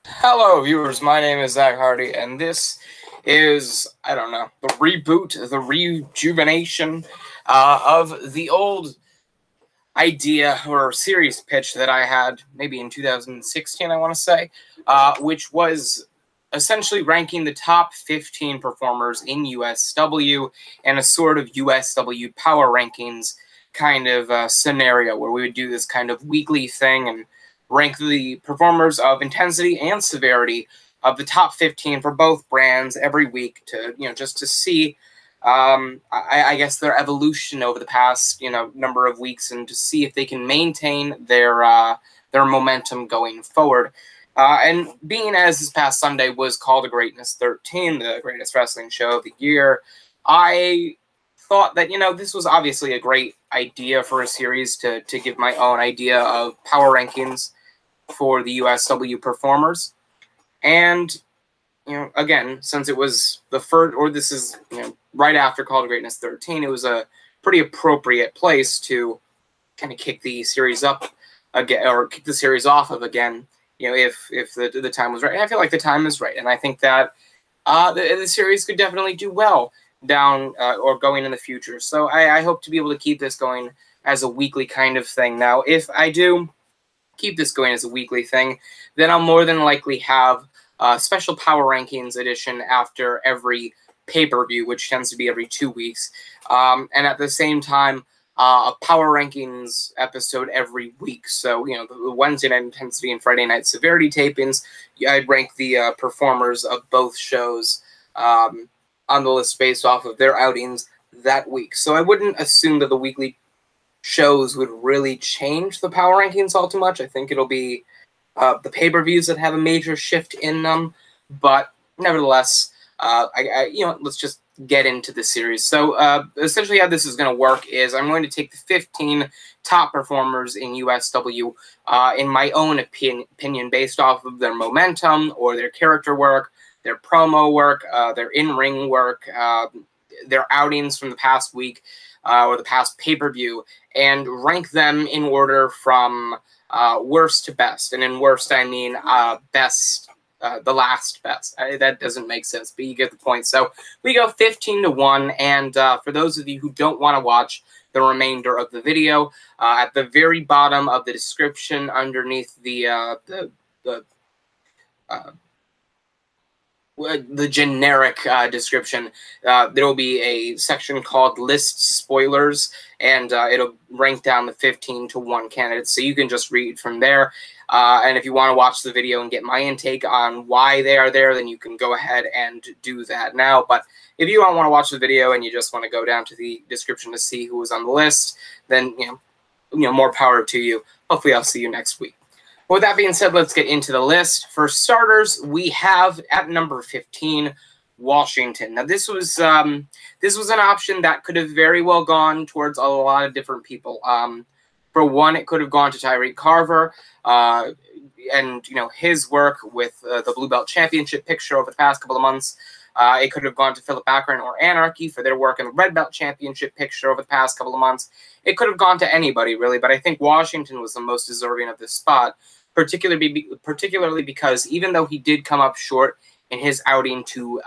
Hello, viewers. My name is Zack Hardy, and this is, I don't know, the reboot, the rejuvenation of the old idea or series pitch that I had maybe in 2016, I want to say, which was essentially ranking the top 15 performers in USW and a sort of USW power rankings kind of scenario where we would do this kind of weekly thing and rank the performers of intensity and severity of the top 15 for both brands every week to, just to see, I guess, their evolution over the past, number of weeks and to see if they can maintain their momentum going forward. And being as this past Sunday was called a Greatness 13, the greatest wrestling show of the year, I thought that, this was obviously a great idea for a series to give my own idea of power rankings for the USW performers. And, again, since it was the first, or this is, right after Call to Greatness 13, it was a pretty appropriate place to kind of kick the series up again, or kick the series off of again, if the time was right. And I feel like the time is right. And I think that the series could definitely do well down or going in the future. So I hope to be able to keep this going as a weekly kind of thing. Now, if I do keep this going as a weekly thing, then I'll more than likely have a special Power Rankings edition after every pay-per-view, which tends to be every 2 weeks. And at the same time, a Power Rankings episode every week. So, the Wednesday night intensity and Friday night severity tapings, I'd rank the performers of both shows on the list based off of their outings that week. So I wouldn't assume that the weekly shows would really change the power rankings all too much. I think it'll be the pay-per-views that have a major shift in them, but nevertheless, let's just get into the series. So essentially how this is going to work is I'm going to take the 15 top performers in USW in my own opinion based off of their momentum or their character work, their promo work, their in-ring work, their outings from the past week or the past pay-per-view, and rank them in order from worst to best. And in worst, I mean best, the last best. That doesn't make sense, but you get the point. So we go 15-1, and for those of you who don't want to watch the remainder of the video, at the very bottom of the description underneath the generic description, there will be a section called List Spoilers, and it'll rank down the 15-1 candidates, so you can just read from there. And if you want to watch the video and get my intake on why they are there, then you can go ahead and do that now. But if you don't want to watch the video and you just want to go down to the description to see who was on the list, then more power to you. Hopefully I'll see you next week. With that being said, let's get into the list. For starters, we have at number 15, Washington. Now, this was an option that could have very well gone towards a lot of different people. For one, it could have gone to Tyreek Carver, and his work with the Blue Belt Championship picture over the past couple of months. It could have gone to Philip Akron or Anarchy for their work in the Red Belt Championship picture over the past couple of months. It could have gone to anybody, really, but I think Washington was the most deserving of this spot, particularly because even though he did come up short in his outing to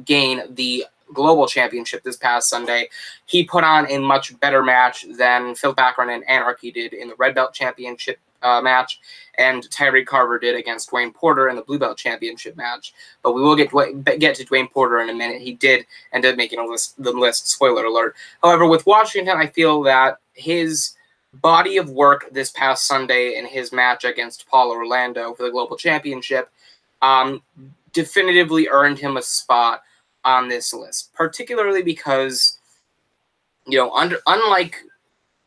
gain the Global Championship this past Sunday, he put on a much better match than Phil Akron and Anarchy did in the Red Belt Championship match, and Tyreek Carver did against Dwayne Porter in the Blue Belt Championship match. But we will get to Dwayne Porter in a minute. He did end up making the list, spoiler alert. However, with Washington, I feel that his body of work this past Sunday in his match against Paul Orlando for the Global Championship definitively earned him a spot on this list, particularly because, unlike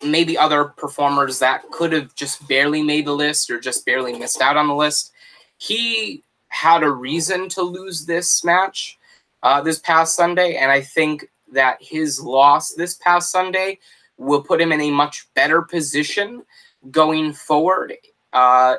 maybe other performers that could have just barely made the list or just barely missed out on the list, he had a reason to lose this match this past Sunday, and I think that his loss this past Sunday will put him in a much better position going forward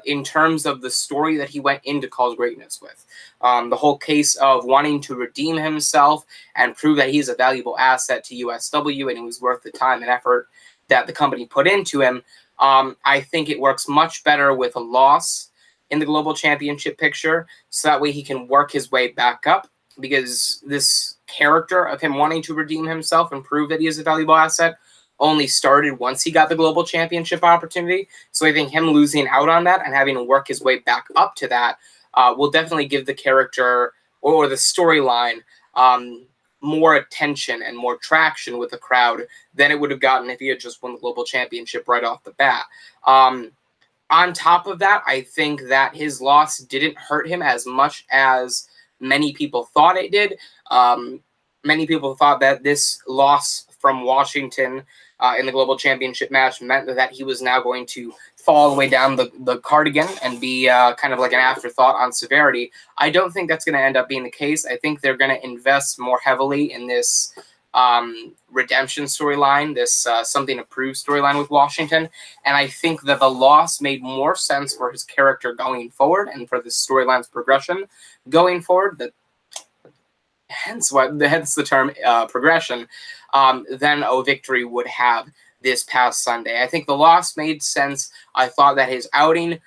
in terms of the story that he went into Call to Greatness with. The whole case of wanting to redeem himself and prove that he's a valuable asset to USW and he was worth the time and effort that the company put into him. I think it works much better with a loss in the Global Championship picture, so that way he can work his way back up, because this character of him wanting to redeem himself and prove that he is a valuable asset only started once he got the Global Championship opportunity. So I think him losing out on that and having to work his way back up to that will definitely give the character or the storyline more attention and more traction with the crowd than it would have gotten if he had just won the Global Championship right off the bat. On top of that, I think that his loss didn't hurt him as much as many people thought it did. Many people thought that this loss from Washington in the Global Championship match meant that he was now going to fall all the way down the card again and be kind of like an afterthought on severity. I don't think that's going to end up being the case. I think they're going to invest more heavily in this redemption storyline, this something to prove storyline with Washington. And I think that the loss made more sense for his character going forward and for the storyline's progression going forward. Hence the term progression, than a victory would have this past Sunday. I think the loss made sense. I thought that his outing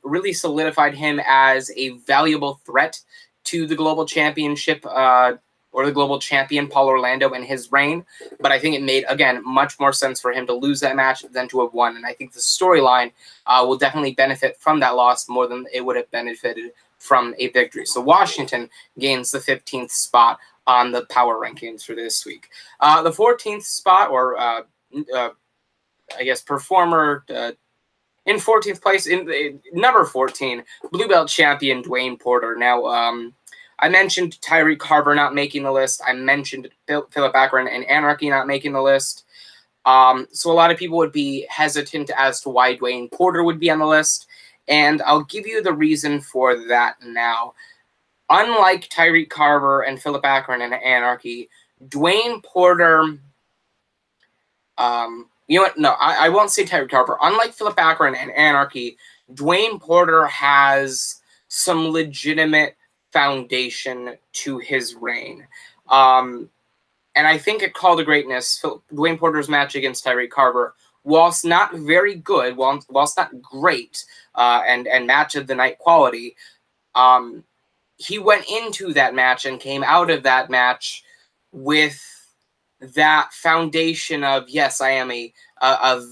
really solidified him as a valuable threat to the Global Championship or the Global Champion, Paul Orlando, in his reign. But I think it made, again, much more sense for him to lose that match than to have won. And I think the storyline will definitely benefit from that loss more than it would have benefited from a victory. So Washington gains the 15th spot on the power rankings for this week. The 14th spot, or I guess performer in 14th place, in number 14, Blue Belt champion Dwayne Porter. Now, I mentioned Tyreek Harbour not making the list. I mentioned Philip Akron and Anarchy not making the list. So a lot of people would be hesitant as to why Dwayne Porter would be on the list. And I'll give you the reason for that now. Unlike Tyreek Harbour and Philip Akron and Anarchy, Dwayne Porter, you know what? No, I won't say Tyreek Harbour. Unlike Philip Akron and Anarchy, Dwayne Porter has some legitimate foundation to his reign. And I think at Call to Greatness, Dwayne Porter's match against Tyreek Harbour, whilst not very good, whilst not great, and match of the night quality, he went into that match and came out of that match with that foundation of, yes, I am a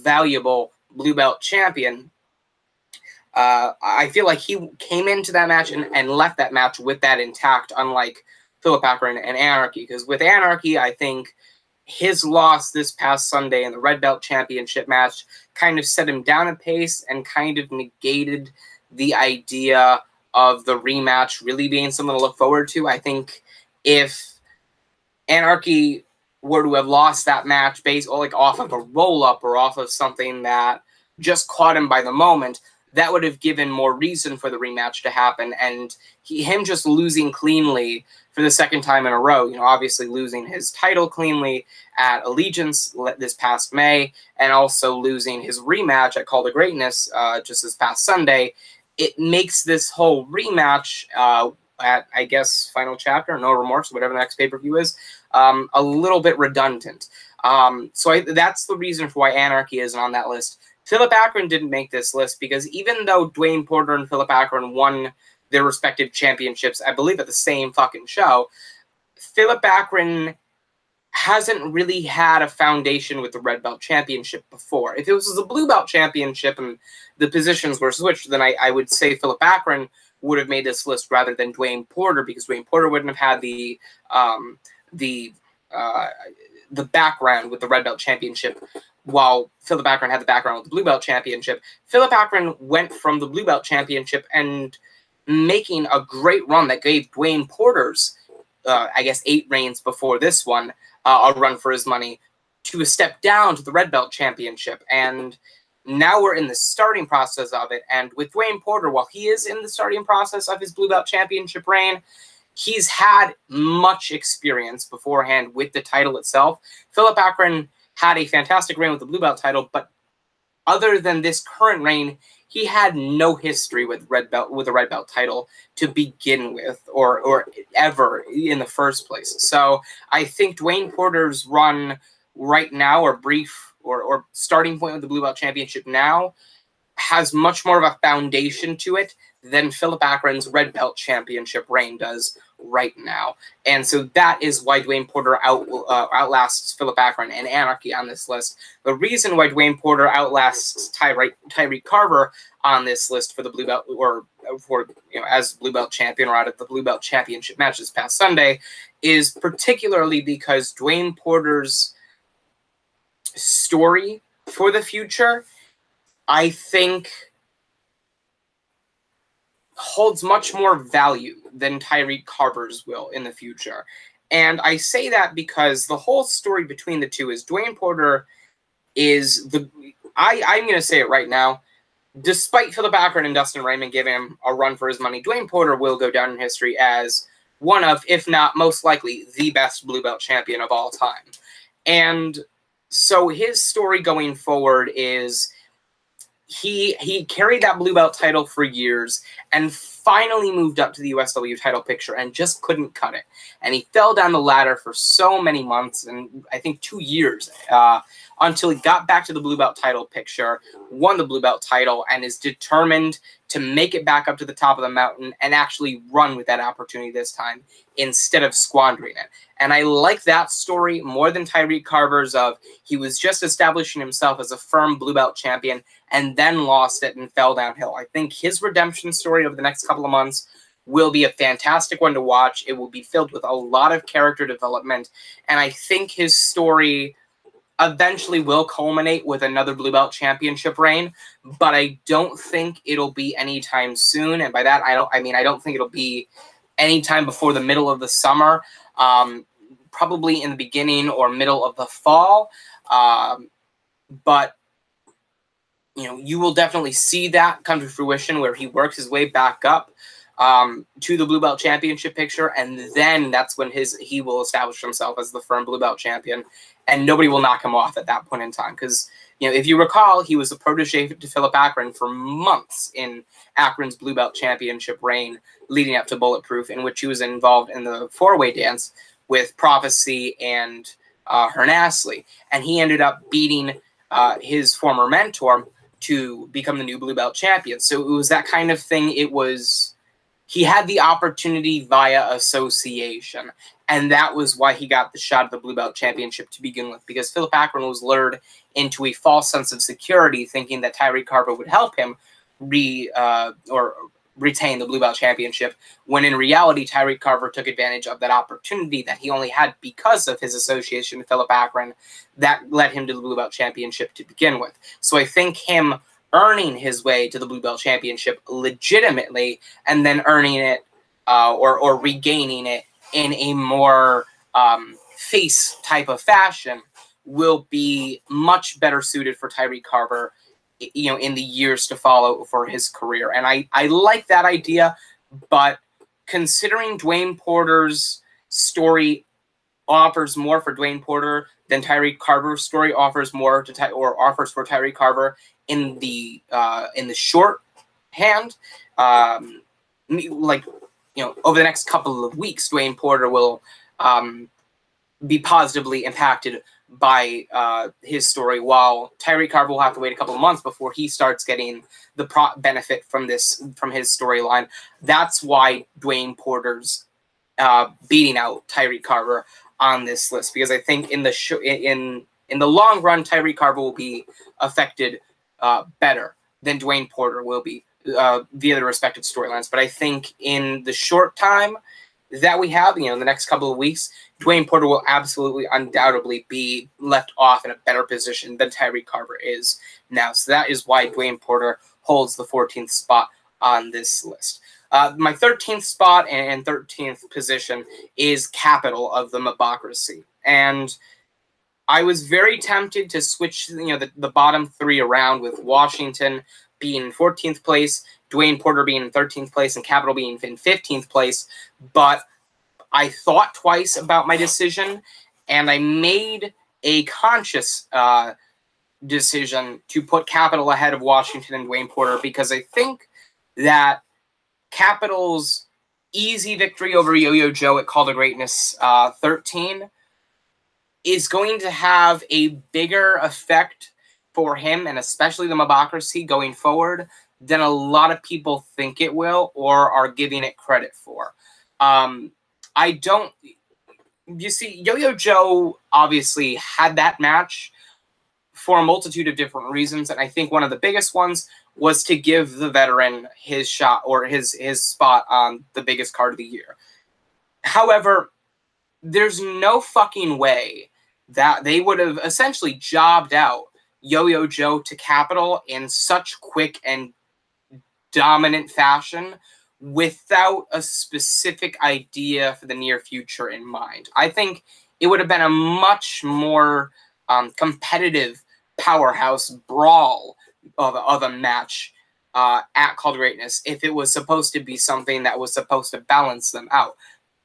valuable Blue Belt champion. I feel like he came into that match and left that match with that intact, unlike Philip Akron and Anarchy. Because with Anarchy, I think his loss this past Sunday in the Red Belt Championship match kind of set him down a pace and kind of negated the idea of the rematch really being something to look forward to. I think if Anarchy were to have lost that match based off of a roll-up or off of something that just caught him by the moment, that would have given more reason for the rematch to happen. And him just losing cleanly for the second time in a row, obviously losing his title cleanly at Allegiance this past May, and also losing his rematch at Call to Greatness just this past Sunday, it makes this whole rematch at, I guess, Final Chapter, No Remorse, whatever the next pay-per-view is, a little bit redundant. So that's the reason for why Anarchy isn't on that list. Philip Akron didn't make this list because even though Dwayne Porter and Philip Akron won their respective championships, I believe at the same fucking show, Philip Akron hasn't really had a foundation with the Red Belt Championship before. If it was the Blue Belt Championship and the positions were switched, then I would say Philip Akron would have made this list rather than Dwayne Porter, because Dwayne Porter wouldn't have had the background with the Red Belt Championship, while Philip Akron had the background with the Blue Belt Championship. Philip Akron went from the Blue Belt Championship and making a great run that gave Dwayne Porter's, I guess, 8 reigns before this one, a run for his money, to a step down to the Red Belt Championship. And now we're in the starting process of it. And with Dwayne Porter, while he is in the starting process of his Blue Belt Championship reign, he's had much experience beforehand with the title itself. Philip Akron had a fantastic reign with the Blue Belt title, but other than this current reign, he had no history with the Red Belt title to begin with, or ever in the first place. So I think Dwayne Porter's run right now, or brief, or starting point with the Blue Belt Championship now, has much more of a foundation to it than Philip Akron's Red Belt Championship reign does right now. And so that is why Dwayne Porter outlasts Philip Akron and Anarchy on this list. The reason why Dwayne Porter outlasts Tyreek Carver on this list for the Blue Belt, or for, as Blue Belt champion, or out of the Blue Belt Championship match this past Sunday, is particularly because Dwayne Porter's story for the future, I think, holds much more value than Tyreek Carver's will in the future. And I say that because the whole story between the two is Dwayne Porter is I'm going to say it right now, despite Philip Akron and Dustin Raymond giving him a run for his money, Dwayne Porter will go down in history as one of, if not most likely, the best Blue Belt champion of all time. And so his story going forward is he carried that Blue Belt title for years and finally moved up to the USW title picture and just couldn't cut it. And he fell down the ladder for so many months, and I think 2 years, until he got back to the Blue Belt title picture, won the Blue Belt title, and is determined to make it back up to the top of the mountain and actually run with that opportunity this time instead of squandering it. And I like that story more than Tyreek Carver's of he was just establishing himself as a firm Blue Belt champion and then lost it and fell downhill. I think his redemption story over the next couple of months will be a fantastic one to watch. It will be filled with a lot of character development, and I think his story eventually will culminate with another Blue Belt championship reign, but I don't think it'll be anytime soon. And by that, I don't think it'll be anytime before the middle of the summer, probably in the beginning or middle of the fall. But you will definitely see that come to fruition where he works his way back up to the Blue Belt championship picture, and then that's when he will establish himself as the firm Blue Belt champion, and nobody will knock him off at that point in time. Because if you recall, he was a protege to Philip Akron for months in Akron's Blue Belt championship reign leading up to Bulletproof, in which he was involved in the four-way dance with Prophecy and Hernasli, and he ended up beating his former mentor to become the new Blue Belt champion. So it was that kind of thing. He had the opportunity via association, and that was why he got the shot at the Blue Belt championship to begin with, because Philip Akron was lured into a false sense of security, thinking that Tyreek Carver would help him retain the Blue Belt championship, when in reality, Tyreek Carver took advantage of that opportunity that he only had because of his association with Philip Akron that led him to the Blue Belt championship to begin with. So I think him earning his way to the Blue Belt championship legitimately and then earning it or regaining it in a more face type of fashion will be much better suited for Tyreek Carver in the years to follow for his career. And I like that idea, but considering Dwayne Porter's story offers more for Dwayne Porter than Tyreek Carver's story offers more offers for Tyreek Carver in the shorthand, over the next couple of weeks, Dwayne Porter will be positively impacted by his story, while Tyreek Carver will have to wait a couple of months before he starts getting the benefit from his storyline. That's why Dwayne Porter's beating out Tyreek Carver on this list, because I think in the long run, Tyreek Carver will be affected better than Dwayne Porter will be via the respective storylines. But I think in the short time that we have, the next couple of weeks, Dwayne Porter will absolutely, undoubtedly be left off in a better position than Tyreek Carver is now. So that is why Dwayne Porter holds the 14th spot on this list. My 13th spot and 13th position is Capital of the Mobocracy. And I was very tempted to switch the bottom three around, with Washington being in 14th place, Dwayne Porter being in 13th place, and Capital being in 15th place. But I thought twice about my decision, and I made a conscious decision to put Capital ahead of Washington and Dwayne Porter, because I think that Capital's easy victory over Yo-Yo Joe at Call to Greatness 13 is going to have a bigger effect for him, and especially the Mobocracy going forward, than a lot of people think it will or are giving it credit for. I don't... You see, Yo-Yo Joe obviously had that match for a multitude of different reasons, and I think one of the biggest ones was to give the veteran his shot or his spot on the biggest card of the year. However, there's no fucking way that they would have essentially jobbed out Yo-Yo Joe to Capital in such quick and dominant fashion without a specific idea for the near future in mind. I think it would have been a much more competitive powerhouse brawl of a match at Called Greatness if it was supposed to be something that was supposed to balance them out.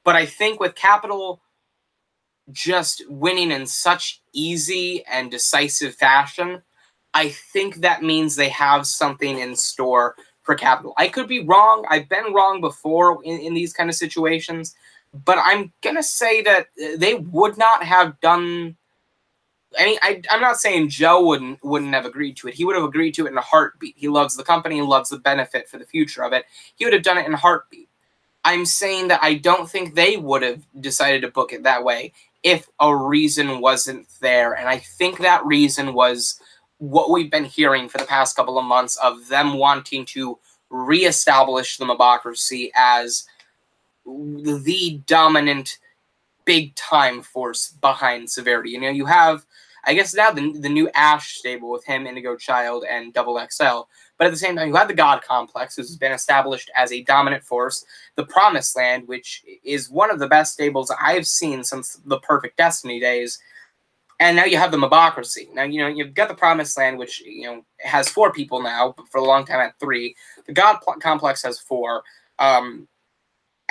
But I think with Capital just winning in such easy and decisive fashion, I think that means they have something in store for Capital. I could be wrong. I've been wrong before in these kind of situations, but I'm going to say that they would not have done... I mean, I'm not saying Joe wouldn't have agreed to it. He would have agreed to it in a heartbeat. He loves the company and loves the benefit for the future of it. He would have done it in a heartbeat. I'm saying that I don't think they would have decided to book it that way if a reason wasn't there. And I think that reason was what we've been hearing for the past couple of months of them wanting to reestablish the Mobocracy as the dominant big-time force behind Severity. You know, you have, I guess now, the new Ash stable with him, Indigo Child, and Double XL. But at the same time, you have the God Complex, who's been established as a dominant force. The Promised Land, which is one of the best stables I've seen since the Perfect Destiny days. And now you have the Mobocracy. Now, you know, you've got the Promised Land, which, you know, has 4 people now, but for a long time had 3. The God Complex has 4.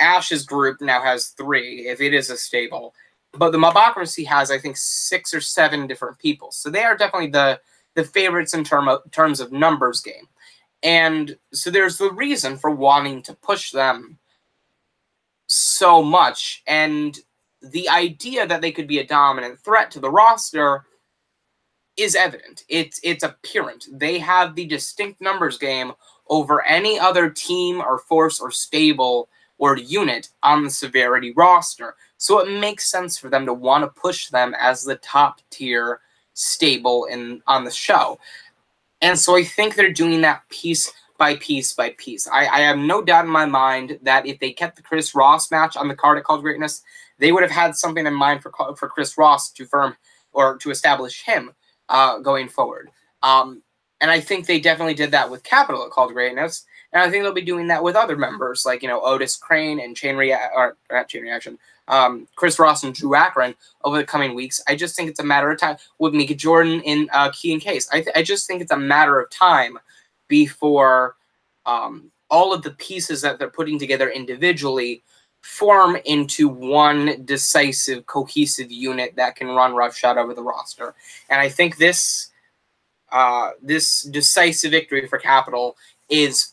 Ash's group now has 3, if it is a stable. But the Mobocracy has, I think, 6 or 7 different people. So they are definitely the favorites in terms of numbers game. And so there's the reason for wanting to push them so much. And the idea that they could be a dominant threat to the roster is evident. It's apparent. They have the distinct numbers game over any other team or force or stable or unit on the Severity roster. So it makes sense for them to want to push them as the top tier stable on the show. And so I think they're doing that piece by piece by piece. I have no doubt in my mind that if they kept the Chris Ross match on the card at Called Greatness, they would have had something in mind for Chris Ross to firm or to establish him going forward. And I think they definitely did that with Capital at Called Greatness. And I think they'll be doing that with other members like, you know, Otis Crane and Chris Ross and Drew Akron over the coming weeks. I just think it's a matter of time with Mika Jordan in Key and Case. I just think it's a matter of time before all of the pieces that they're putting together individually form into one decisive, cohesive unit that can run roughshod over the roster. And I think this decisive victory for Capital is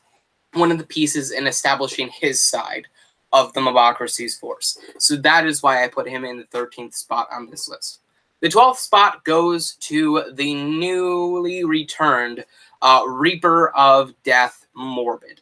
one of the pieces in establishing his side of the Mobocracy's force. So that is why I put him in the 13th spot on this list. The 12th spot goes to the newly returned Reaper of Death, Morbid.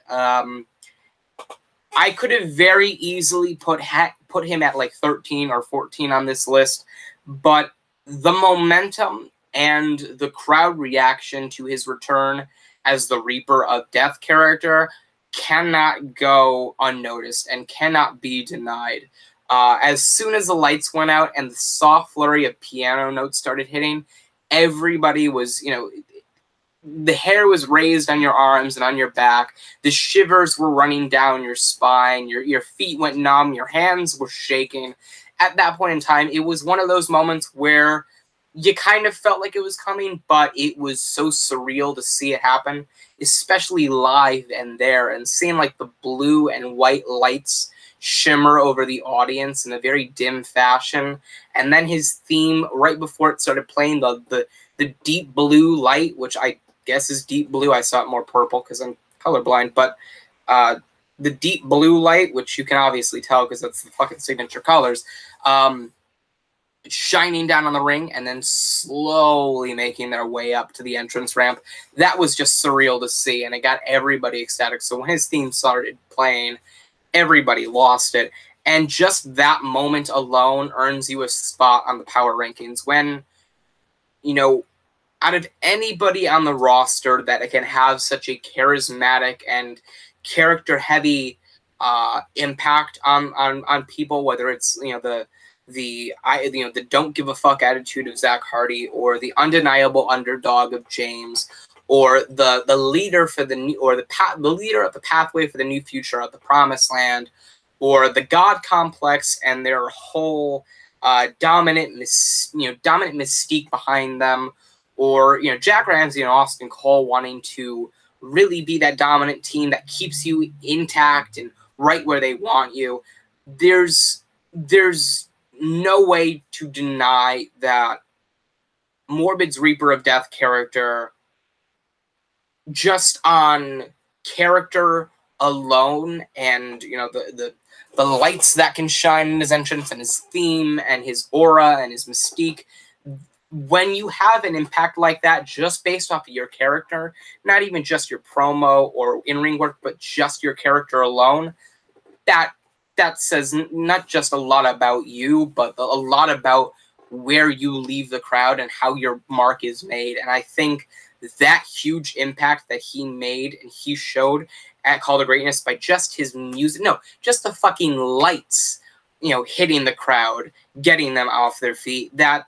I could have very easily put him at like 13 or 14 on this list, but the momentum and the crowd reaction to his return as the Reaper of Death character cannot go unnoticed and cannot be denied. As soon as the lights went out and the soft flurry of piano notes started hitting, everybody was, you know, the hair was raised on your arms and on your back. The shivers were running down your spine. Your feet went numb. Your hands were shaking. At that point in time, it was one of those moments where you kind of felt like it was coming, but it was so surreal to see it happen, especially live and there, and seeing like the blue and white lights shimmer over the audience in a very dim fashion. And then his theme right before it started playing, the deep blue light, which I guess is deep blue. I saw it more purple because I'm colorblind, but the deep blue light, which you can obviously tell because that's the fucking signature colors, shining down on the ring and then slowly making their way up to the entrance ramp. That was just surreal to see, and it got everybody ecstatic. So when his theme started playing, everybody lost it. And just that moment alone earns you a spot on the power rankings when, you know, out of anybody on the roster that can have such a charismatic and character-heavy impact on people, whether it's, you know, the don't give a fuck attitude of Zack Hardy, or the undeniable underdog of James, or the leader for the new, or the leader of the pathway for the new future of the Promised Land, or the God Complex and their whole dominant mystique behind them, or, you know, Jack Ramsay and Austin Cole wanting to really be that dominant team that keeps you intact and right where they want you. There's no way to deny that Morbid's Reaper of Death character, just on character alone, and, you know, the lights that can shine in his entrance and his theme and his aura and his mystique, when you have an impact like that just based off of your character, not even just your promo or in-ring work, but just your character alone, that says not just a lot about you, but a lot about where you leave the crowd and how your mark is made. And I think that huge impact that he made and he showed at Call to Greatness by just his music, no, just the fucking lights, you know, hitting the crowd, getting them off their feet, that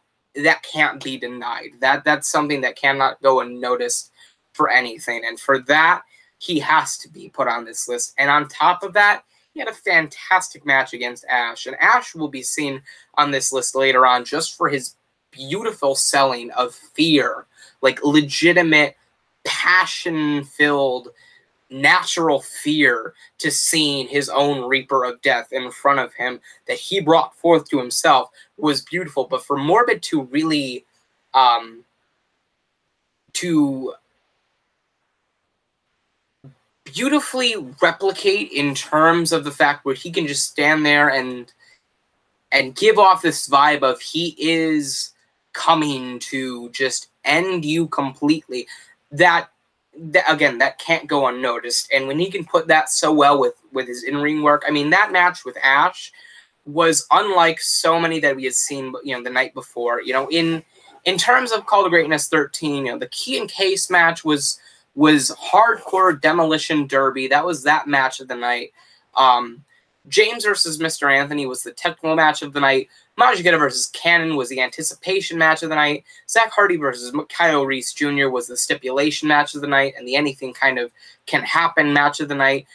can't be denied. That's something that cannot go unnoticed for anything. And for that, he has to be put on this list. And on top of that, he had a fantastic match against Ash. And Ash will be seen on this list later on just for his beautiful selling of fear, like legitimate, passion-filled, natural fear to seeing his own Reaper of Death in front of him that he brought forth to himself was beautiful. But for Morbid to really to beautifully replicate in terms of the fact where he can just stand there and give off this vibe of he is coming to just end you completely, that again, that can't go unnoticed. And when he can put that so well with his in-ring work, I mean, that match with Ash was unlike so many that we had seen, you know, the night before. You know, in terms of Call to Greatness 13, you know, the Key and Case match was hardcore demolition derby. That was that match of the night. James versus Mr. Anthony was the technical match of the night. Majagetta versus Cannon was the anticipation match of the night. Zack Hardy versus Kyle Reese Jr. was the stipulation match of the night and the anything kind of can happen match of the night.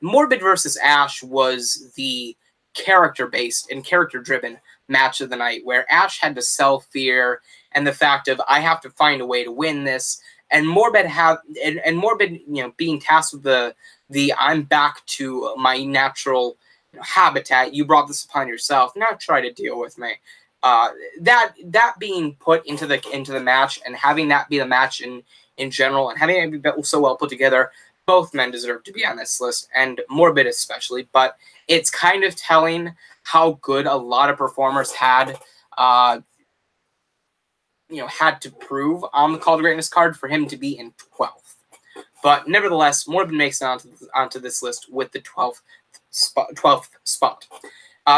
Morbid versus Ash was the character-based and character-driven match of the night, where Ash had to sell fear and the fact of, I have to find a way to win this. And Morbid Morbid, you know, being tasked with the I'm back to my natural, you know, habitat. You brought this upon yourself. Now try to deal with me. That being put into the match and having that be the match in general and having it be so well put together, both men deserve to be on this list, and Morbid especially. But it's kind of telling how good a lot of performers had to prove on the Call to Greatness card for him to be in 12th. But nevertheless, Morbid makes it onto this list with the 12th spot.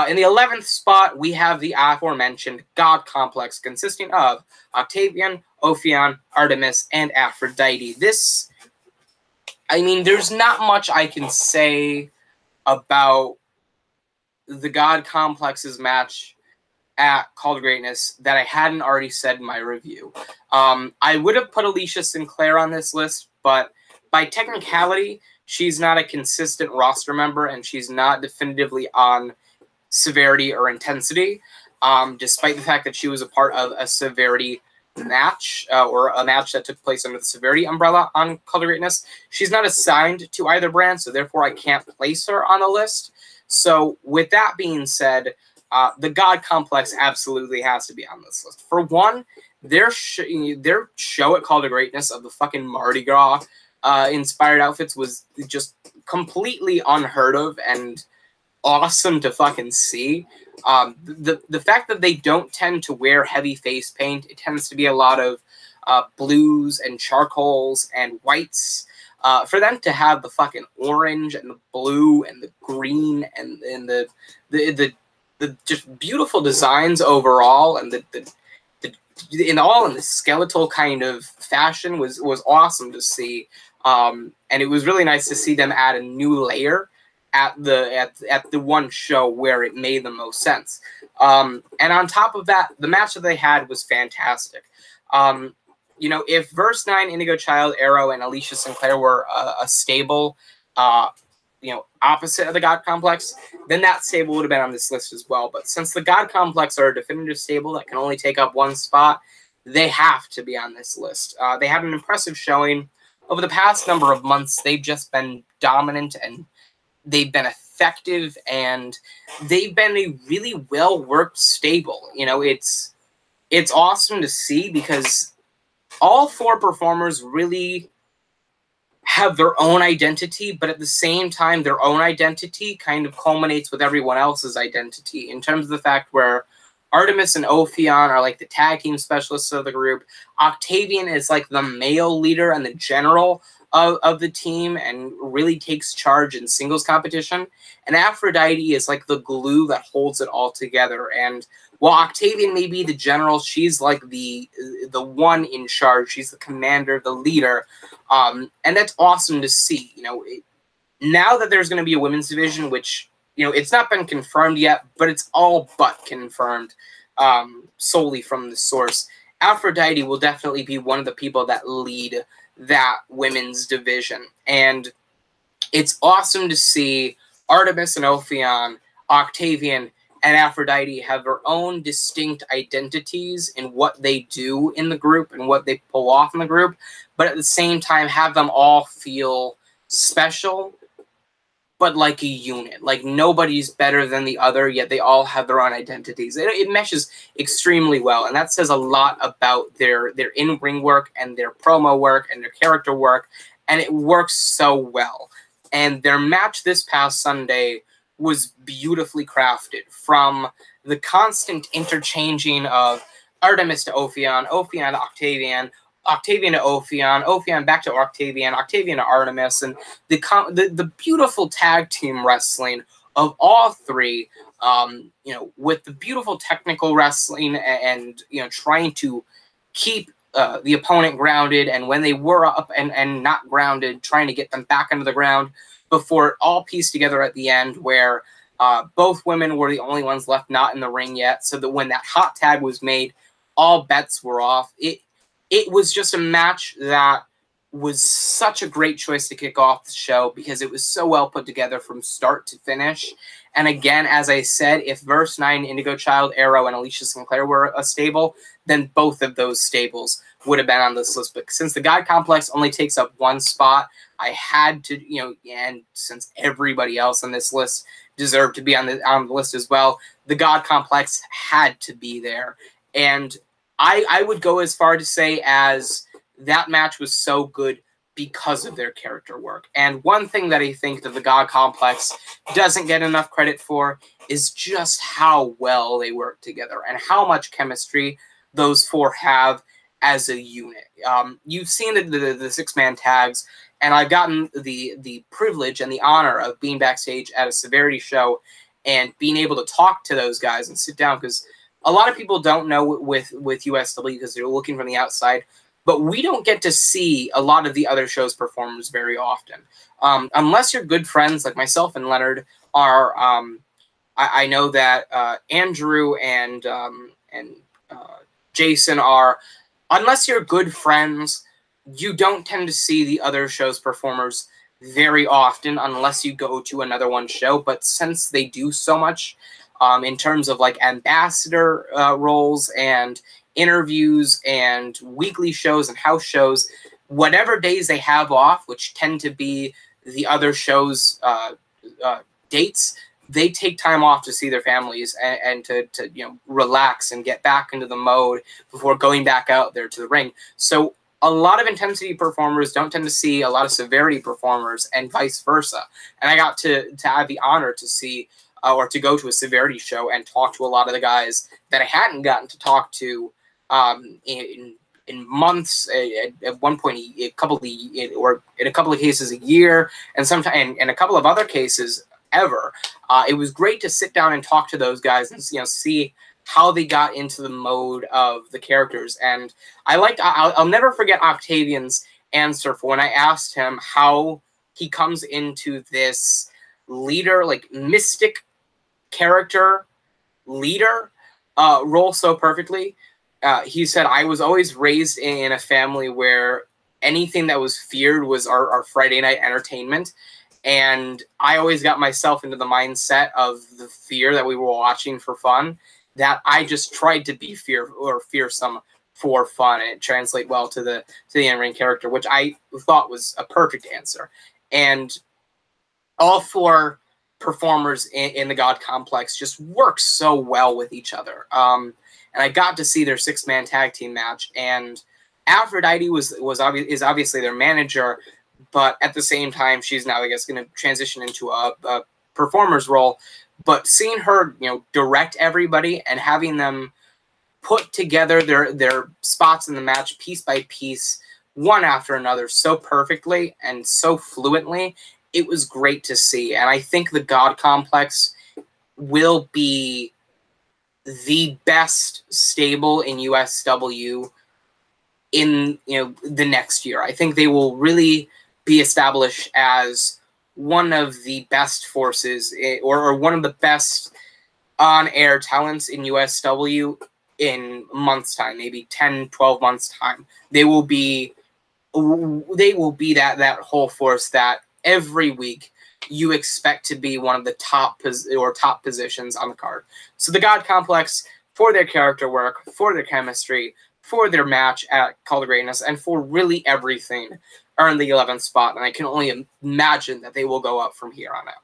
In the 11th spot, we have the aforementioned God Complex, consisting of Octavian, Ophion, Artemis, and Aphrodite. This, I mean, there's not much I can say about the God Complex's match at Call to Greatness that I hadn't already said in my review. I would have put Alicia Sinclair on this list, but by technicality, she's not a consistent roster member, and she's not definitively on Severity or Intensity, despite the fact that she was a part of a Severity match, or a match that took place under the Severity umbrella on Call to Greatness. She's not assigned to either brand, so therefore I can't place her on the list. So with that being said, the God Complex absolutely has to be on this list. For one, their show at Call to Greatness of the fucking Mardi Gras inspired outfits was just completely unheard of and awesome to fucking see. The fact that they don't tend to wear heavy face paint, it tends to be a lot of blues and charcoals and whites. For them to have the fucking orange and the blue and the green and the just beautiful designs overall, and in the skeletal kind of fashion was awesome to see. And it was really nice to see them add a new layer at the one show where it made the most sense. And on top of that, the match that they had was fantastic. You know, if Verse 9, Indigo Child, Arrow, and Alicia Sinclair were a stable, you know, opposite of the God Complex, then that stable would have been on this list as well. But since the God Complex are a definitive stable that can only take up one spot, they have to be on this list. They had an impressive showing. Over the past number of months, they've just been dominant, and they've been effective, and they've been a really well-worked stable. You know, it's awesome to see because all four performers really have their own identity, but at the same time, their own identity kind of culminates with everyone else's identity in terms of the fact where Artemis and Ophion are like the tag team specialists of the group. Octavian is like the male leader and the general of the team and really takes charge in singles competition. And Aphrodite is like the glue that holds it all together. And while Octavian may be the general, she's like the one in charge. She's the commander, the leader. And that's awesome to see. You know, now that there's going to be a women's division, which, you know, it's not been confirmed yet, but it's all but confirmed solely from the source. Aphrodite will definitely be one of the people that lead that women's division. And it's awesome to see Artemis and Ophion, Octavian, and Aphrodite have their own distinct identities in what they do in the group and what they pull off in the group, but at the same time have them all feel special, but like a unit. Like nobody's better than the other, yet they all have their own identities. It meshes extremely well, and that says a lot about their in-ring work and their promo work and their character work, and it works so well. And their match this past Sunday was beautifully crafted, from the constant interchanging of Artemis to Ophion, Ophion to Octavian, Octavian to Ophion, Ophion back to Octavian, Octavian to Artemis, and the beautiful tag team wrestling of all three, you know, with the beautiful technical wrestling and you know, trying to keep the opponent grounded, and when they were up and not grounded, trying to get them back into the ground before it all pieced together at the end where both women were the only ones left not in the ring yet, so that when that hot tag was made, all bets were off. It was just a match that was such a great choice to kick off the show because it was so well put together from start to finish. And again, as I said, if Verse 9, Indigo Child, Arrow, and Alicia Sinclair were a stable, then both of those stables would have been on this list. But since the God Complex only takes up one spot, I had to, you know, and since everybody else on this list deserved to be on the list as well, the God Complex had to be there. And I would go as far to say as that match was so good because of their character work. And one thing that I think that the God Complex doesn't get enough credit for is just how well they work together and how much chemistry those four have as a unit. You've seen the six-man tags, and I've gotten the privilege and the honor of being backstage at a Severity show and being able to talk to those guys and sit down, because a lot of people don't know with USW because they're looking from the outside, but we don't get to see a lot of the other show's performers very often. Unless you're good friends, like myself and Leonard are. I know that Andrew and Jason are. Unless you're good friends, you don't tend to see the other show's performers very often unless you go to another one show. But since they do so much in terms of like ambassador roles and interviews and weekly shows and house shows, whatever days they have off, which tend to be the other show's dates, they take time off to see their families and to you know, relax and get back into the mode before going back out there to the ring. So a lot of intensity performers don't tend to see a lot of severity performers, and vice versa. And I got to have the honor to see or to go to a Severity show and talk to a lot of the guys that I hadn't gotten to talk to in months. At one point, in a couple of cases a year, and sometimes in a couple of other cases ever. It was great to sit down and talk to those guys and see how they got into the mode of the characters. And I'll never forget Octavian's answer for when I asked him how he comes into this leader, like mystic character leader role so perfectly. He said, I was always raised in a family where anything that was feared was our Friday night entertainment. And I always got myself into the mindset of the fear that we were watching for fun, that I just tried to be fearsome for fun, and it translates well to the in-ring character, which I thought was a perfect answer. And all four performers in the God Complex just work so well with each other. And I got to see their 6-man tag team match, and Aphrodite is obviously their manager, but at the same time, she's now, I guess, going to transition into a performer's role. But seeing her, direct everybody and having them put together their spots in the match piece by piece, one after another, so perfectly and so fluently, it was great to see. And I think the God Complex will be the best stable in USW in the next year. I think they will really be established as one of the best forces or one of the best on-air talents in USW in months' time, maybe 10, 12 months' time. They will be that whole force that every week you expect to be one of the top positions on the card. So the God Complex, for their character work, for their chemistry, for their match at Call to Greatness, and for really everything, earned the 11th spot, and I can only imagine that they will go up from here on out.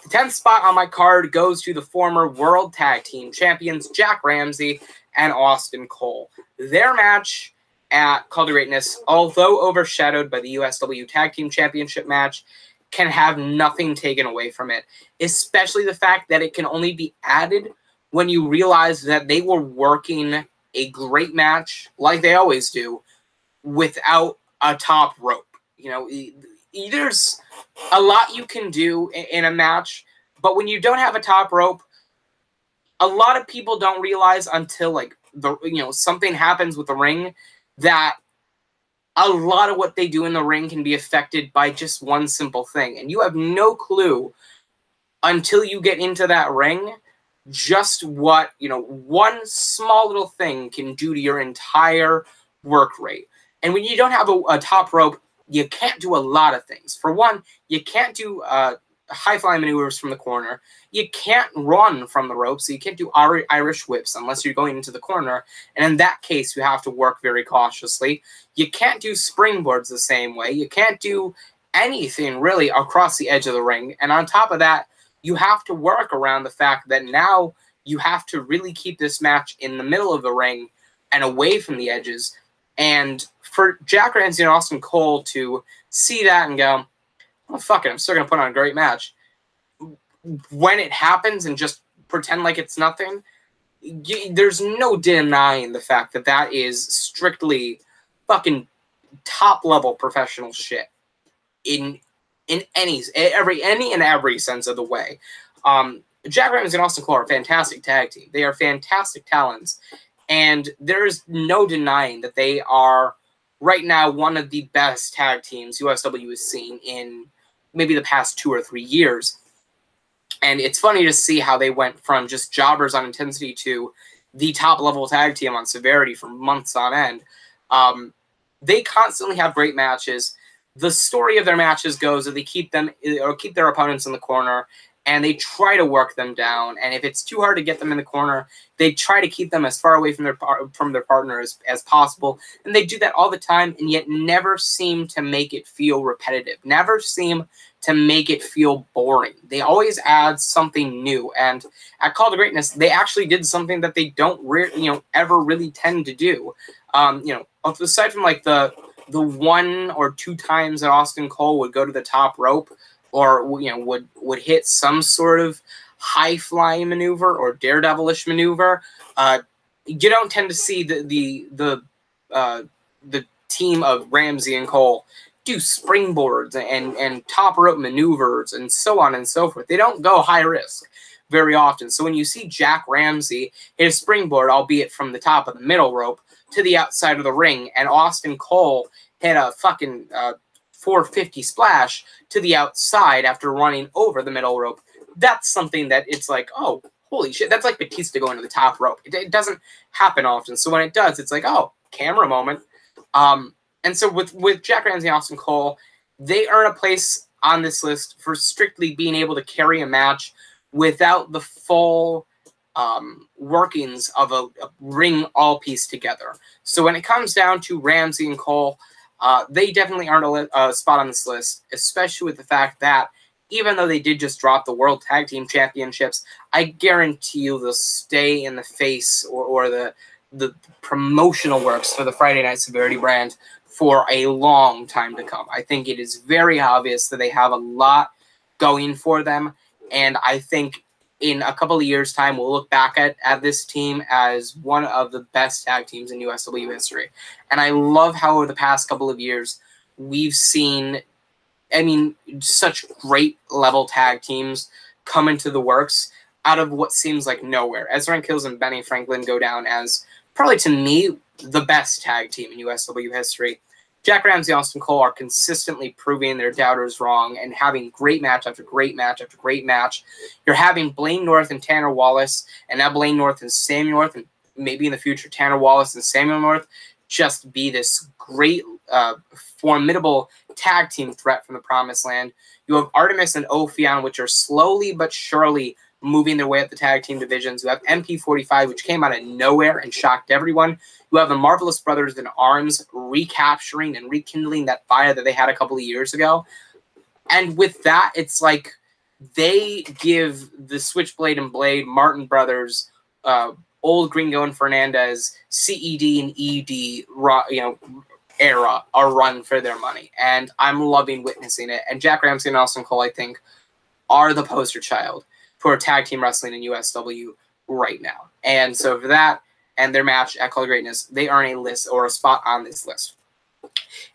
The 10th spot on my card goes to the former World Tag Team Champions Jack Ramsay and Austin Cole. Their match at Call to Greatness, although overshadowed by the USW Tag Team Championship match, can have nothing taken away from it, especially the fact that it can only be added when you realize that they were working a great match, like they always do, without a top rope. There's a lot you can do in a match, but when you don't have a top rope, a lot of people don't realize until something happens with the ring that a lot of what they do in the ring can be affected by just one simple thing. And you have no clue until you get into that ring just what, one small little thing can do to your entire work rate. And when you don't have a top rope, you can't do a lot of things. For one, you can't do high-flying maneuvers from the corner. You can't run from the rope, so you can't do Irish whips unless you're going into the corner. And in that case, you have to work very cautiously. You can't do springboards the same way. You can't do anything really across the edge of the ring. And on top of that, you have to work around the fact that now you have to really keep this match in the middle of the ring and away from the edges. And for Jack Ramsay and Austin Cole to see that and go, well, fuck it, I'm still going to put on a great match. When it happens and just pretend like it's nothing, there's no denying the fact that that is strictly fucking top-level professional shit in any and every sense of the way. Jack Ramsay and Austin Cole are a fantastic tag team. They are fantastic talents, and there's no denying that they are right now one of the best tag teams USW has seen in maybe the past 2 or 3 years. And it's funny to see how they went from just jobbers on intensity to the top-level tag team on severity for months on end. They constantly have great matches. The story of their matches goes that they keep their opponents in the corner, and they try to work them down. And if it's too hard to get them in the corner, they try to keep them as far away from their partner as possible. And they do that all the time, and yet never seem to make it feel repetitive. Never seem to make it feel boring. They always add something new. And at Call to Greatness, they actually did something that they don't ever really tend to do. Aside from like the 1 or 2 times that Austin Cole would go to the top rope, or would hit some sort of high-flying maneuver or daredevilish maneuver, you don't tend to see the team of Ramsay and Cole do springboards and top rope maneuvers and so on and so forth. They don't go high risk very often. So when you see Jack Ramsay hit a springboard, albeit from the top of the middle rope to the outside of the ring, and Austin Cole hit a fucking 450 splash to the outside after running over the middle rope, that's something that it's like, oh, holy shit. That's like Batista going to the top rope. It doesn't happen often. So when it does, it's like, oh, camera moment. And so with Jack Ramsay and Austin Cole, they earn a place on this list for strictly being able to carry a match without the full workings of a ring all piece together. So when it comes down to Ramsay and Cole, they definitely aren't a spot on this list, especially with the fact that even though they did just drop the World Tag Team Championships, I guarantee you they'll stay in the face or the promotional works for the Friday Night Severity brand for a long time to come. I think it is very obvious that they have a lot going for them, and I think in a couple of years' time, we'll look back at this team as one of the best tag teams in USW history. And I love how over the past couple of years, we've seen, I mean, such great level tag teams come into the works out of what seems like nowhere. Ezra Kills and Benny Franklin go down as probably, to me, the best tag team in USW history. Jack Ramsay and Austin Cole are consistently proving their doubters wrong and having great match after great match after great match. You're having Blaine North and Tanner Wallace, and now Blaine North and Samuel North, and maybe in the future Tanner Wallace and Samuel North, just be this great, formidable tag team threat from the Promised Land. You have Artemis and Ophion, which are slowly but surely moving their way up the tag team divisions. You have MP45, which came out of nowhere and shocked everyone. You have the Marvelous Brothers in Arms recapturing and rekindling that fire that they had a couple of years ago. And with that, it's like they give the Switchblade and Blade, Martin Brothers, Old Gringo and Fernandez, CED and ED, era a run for their money. And I'm loving witnessing it. And Jack Ramsay and Austin Cole, I think, are the poster child for tag team wrestling in USW right now. And so for that and their match at Call of Greatness, they earn a list or a spot on this list.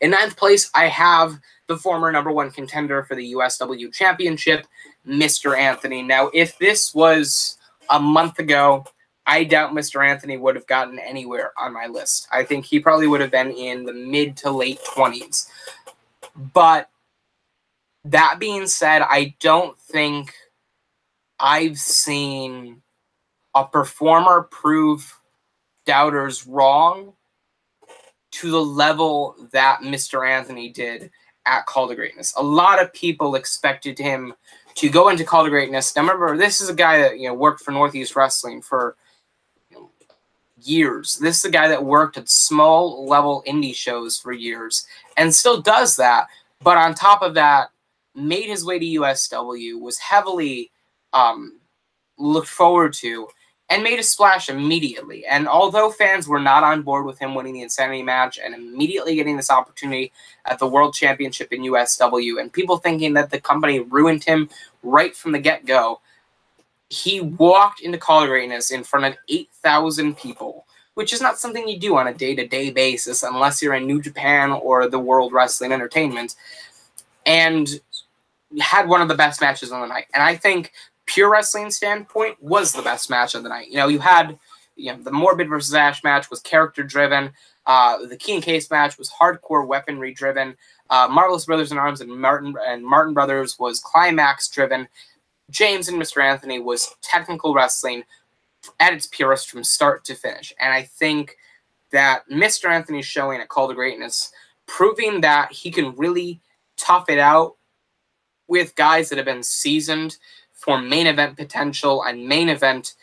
In ninth place, I have the former #1 contender for the USW Championship, Mr. Anthony. Now, if this was a month ago, I doubt Mr. Anthony would have gotten anywhere on my list. I think he probably would have been in the mid to late 20s. But that being said, I don't think I've seen a performer prove doubters wrong to the level that Mr. Anthony did at Call to Greatness. A lot of people expected him to go into Call to Greatness. Now remember, this is a guy that worked for Northeast Wrestling for years. This is a guy that worked at small level indie shows for years and still does that. But on top of that, made his way to USW, was heavily looked forward to, and made a splash immediately. And although fans were not on board with him winning the Insanity match and immediately getting this opportunity at the World Championship in USW, and people thinking that the company ruined him right from the get-go, he walked into Call of Greatness in front of 8,000 people, which is not something you do on a day-to-day basis unless you're in New Japan or the World Wrestling Entertainment, and had one of the best matches on the night. And I think pure wrestling standpoint was the best match of the night. You had the Morbid versus Ash match was character driven. The Key and Case match was hardcore weaponry driven. Marvelous Brothers in Arms and Martin Brothers was climax driven. James and Mr. Anthony was technical wrestling at its purest from start to finish. And I think that Mr. Anthony's showing at Call to Greatness, proving that he can really tough it out with guys that have been seasoned for main event potential and main event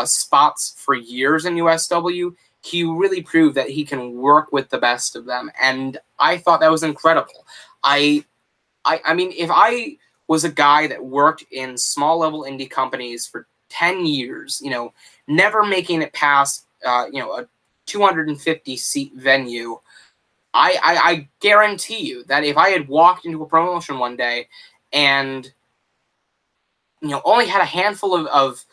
spots for years in USW, he really proved that he can work with the best of them. And I thought that was incredible. I mean, if I was a guy that worked in small level indie companies for 10 years, never making it past, a 250 seat venue, I guarantee you that if I had walked into a promotion one day and only had a handful of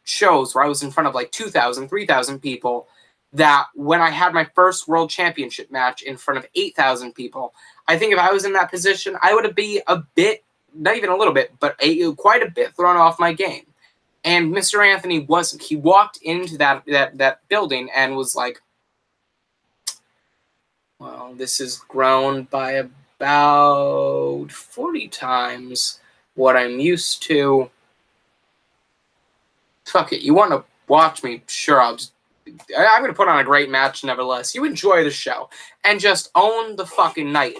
shows where I was in front of like 2,000, 3,000 people, that when I had my first World Championship match in front of 8,000 people, I think if I was in that position, I would be a bit, not even a little bit, but quite a bit thrown off my game. And Mr. Anthony wasn't. He walked into that building and was like, well, this has grown by about 40 times what I'm used to. Fuck it. You want to watch me? Sure, I'm going to put on a great match nevertheless. You enjoy the show and just own the fucking night.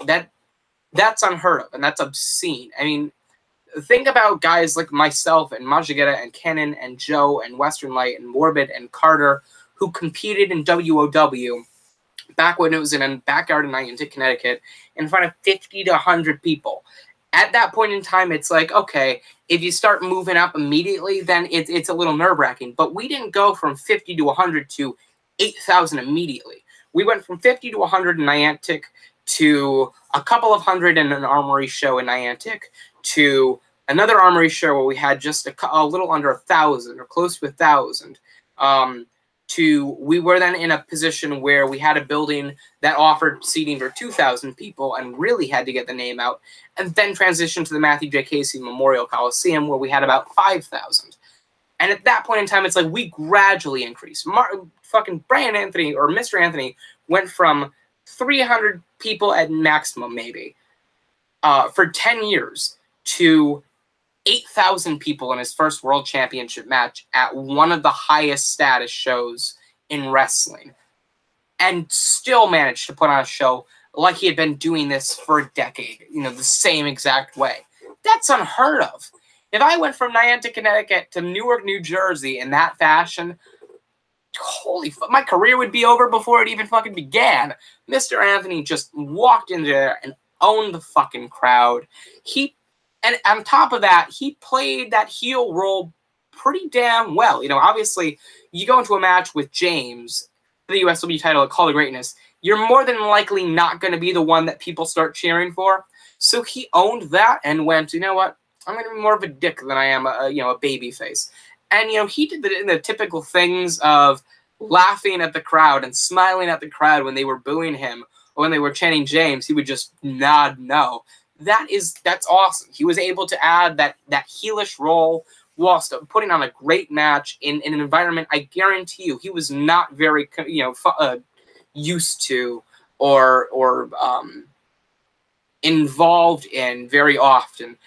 That's unheard of, and that's obscene. I mean, think about guys like myself and Majagetta and Kenan and Joe and Western Light and Morbid and Carter who competed in WOW back when it was in a backyard in Niantic, Connecticut, in front of 50 to 100 people. At that point in time, it's like, okay, if you start moving up immediately, then it's a little nerve-wracking. But we didn't go from 50 to 100 to 8,000 immediately. We went from 50 to 100 in Niantic to a couple of hundred in an Armory show in Niantic to another Armory show where we had just a little under 1,000 or close to 1,000. We were then in a position where we had a building that offered seating for 2,000 people and really had to get the name out, and then transitioned to the Matthew J. Casey Memorial Coliseum where we had about 5,000. And at that point in time, it's like we gradually increased. Fucking Brian Anthony or Mr. Anthony went from 300 people at maximum maybe for 10 years to 8,000 people in his first World Championship match at one of the highest status shows in wrestling, and still managed to put on a show like he had been doing this for a decade, the same exact way. That's unheard of. If I went from Niantic, Connecticut to Newark, New Jersey in that fashion, holy fuck, my career would be over before it even fucking began. Mr. Anthony just walked in there and owned the fucking crowd. And on top of that, he played that heel role pretty damn well. Obviously, you go into a match with James for the USW title at Call to Greatness, you're more than likely not going to be the one that people start cheering for. So he owned that and went, you know what? I'm going to be more of a dick than I am a baby face. And, he did the typical things of laughing at the crowd and smiling at the crowd when they were booing him or when they were chanting James. He would just nod no. That's awesome. He was able to add that heelish role whilst putting on a great match in an environment I guarantee you he was not very used to or involved in very often.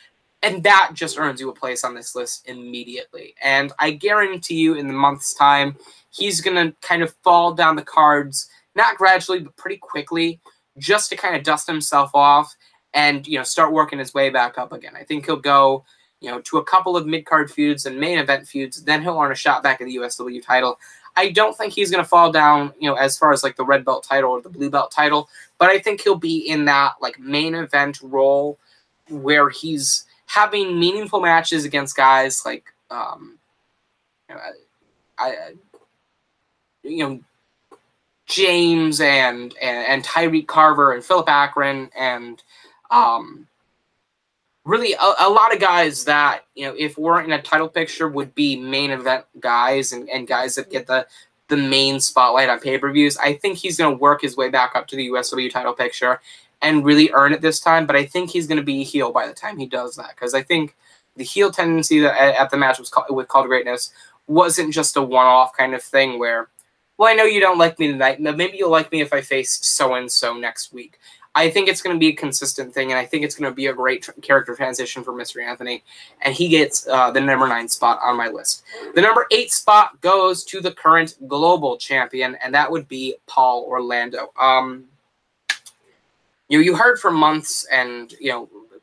And that just earns you a place on this list immediately. And I guarantee you in the month's time, he's going to kind of fall down the cards, not gradually, but pretty quickly, just to kind of dust himself off and, start working his way back up again. I think he'll go, to a couple of mid-card feuds and main event feuds. Then he'll earn a shot back at the USW title. I don't think he's going to fall down, as far as like the red belt title or the blue belt title. But I think he'll be in that like main event role where he's having meaningful matches against guys like, James and Tyreek Carver and Philip Akron and really a lot of guys that, if we're in a title picture would be main event guys and guys that get the main spotlight on pay-per-views. I think he's going to work his way back up to the USW title picture and really earn it this time. But I think he's going to be a heel by the time he does that, because I think the heel tendency that at the match with Call to Greatness wasn't just a one-off kind of thing where, well, I know you don't like me tonight, but maybe you'll like me if I face so-and-so next week. I think it's going to be a consistent thing, and I think it's going to be a great character transition for Mr. Anthony, and he gets the number 9 spot on my list. The number 8 spot goes to the current global champion, and that would be Paul Orlando. You heard for months and,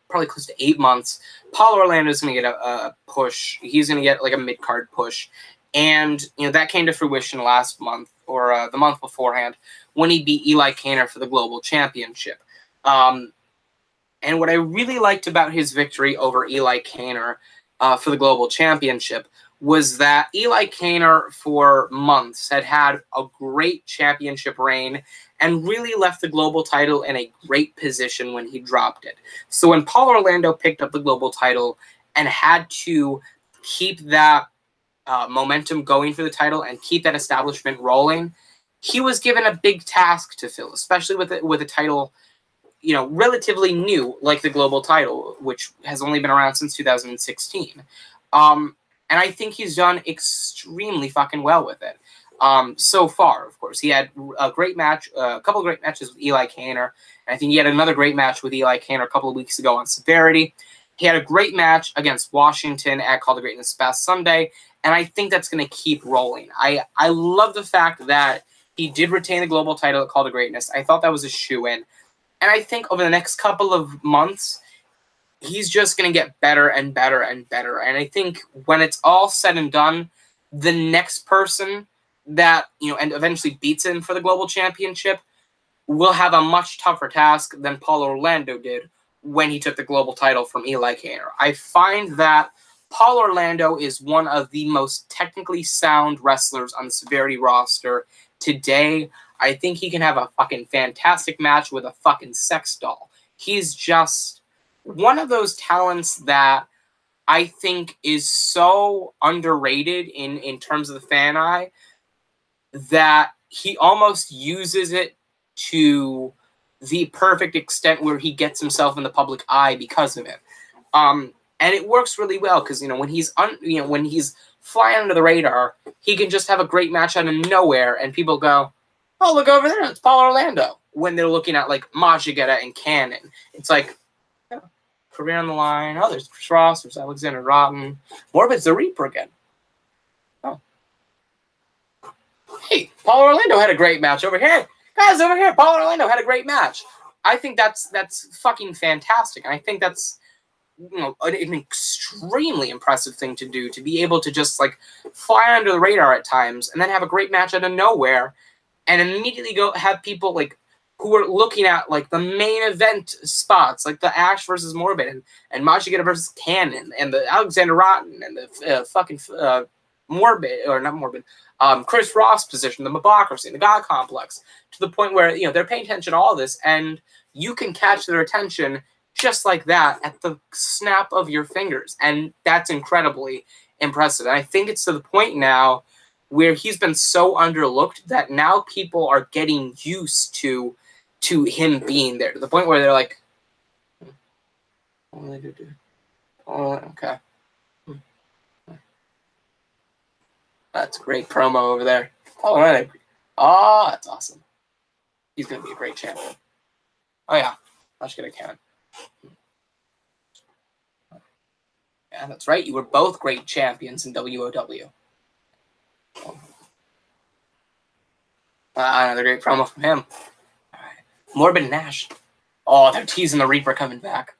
probably close to 8 months, Paul Orlando is going to get a push. He's going to get like a mid-card push. And, that came to fruition last month or the month beforehand when he beat Eli Kaynor for the Global Championship. And what I really liked about his victory over Eli Kaynor for the Global Championship was that Eli Kaynor for months had a great championship reign and really left the global title in a great position when he dropped it. So when Paul Orlando picked up the global title and had to keep that momentum going for the title and keep that establishment rolling, he was given a big task to fill, especially with a title, you know, relatively new, like the global title, which has only been around since 2016. And I think he's done extremely fucking well with it. So far, of course, he had a great match, a couple of great matches with Eli Kaynor. And I think he had another great match with Eli Kaynor a couple of weeks ago on Severity. He had a great match against Washington at Call to Greatness past Sunday, and I think that's going to keep rolling. I love the fact that he did retain the global title at Call to Greatness. I thought that was a shoo-in. And I think over the next couple of months, he's just going to get better and better and better. And I think when it's all said and done, the next person that, you know, and eventually beats him for the global championship will have a much tougher task than Paul Orlando did when he took the global title from Eli Kaynor. I find that Paul Orlando is one of the most technically sound wrestlers on the Severity roster today. I think he can have a fucking fantastic match with a fucking sex doll. He's just one of those talents that I think is so underrated in terms of the fan eye that he almost uses it to the perfect extent where he gets himself in the public eye because of it. And it works really well because, you know, when he's when he's flying under the radar, he can just have a great match out of nowhere and people go, "Oh, look over there, it's Paul Orlando." When they're looking at like Majagetta and Cannon, it's like, oh, career on the line. Oh, there's Chris Ross, there's Alexander Rotten, Morbid's the Reaper again. Oh, hey, Paul Orlando had a great match over here. Guys, over here, Paul Orlando had a great match. I think that's fucking fantastic, and I think that's, you know, an extremely impressive thing to do, to be able to just like fly under the radar at times and then have a great match out of nowhere and immediately go have people like who are looking at like the main event spots, like the Ash versus Morbid and Majagetta versus Cannon and the Alexander Rotten and the Morbid, or not Morbid, Chris Ross position, the Mobocracy, the God Complex, to the point where, you know, they're paying attention to all this and you can catch their attention just like that at the snap of your fingers. And that's incredibly impressive. And I think it's to the point now where he's been so underlooked that now people are getting used to him being there, to the point where they're like, oh, okay. That's a great promo over there. Oh, right. Oh, that's awesome. He's going to be a great champion. Oh, yeah. I should get a cannon. Yeah, that's right. You were both great champions in WOW. Another great promo from him. All right. Morbid and Ash. Oh, they're teasing the Reaper coming back.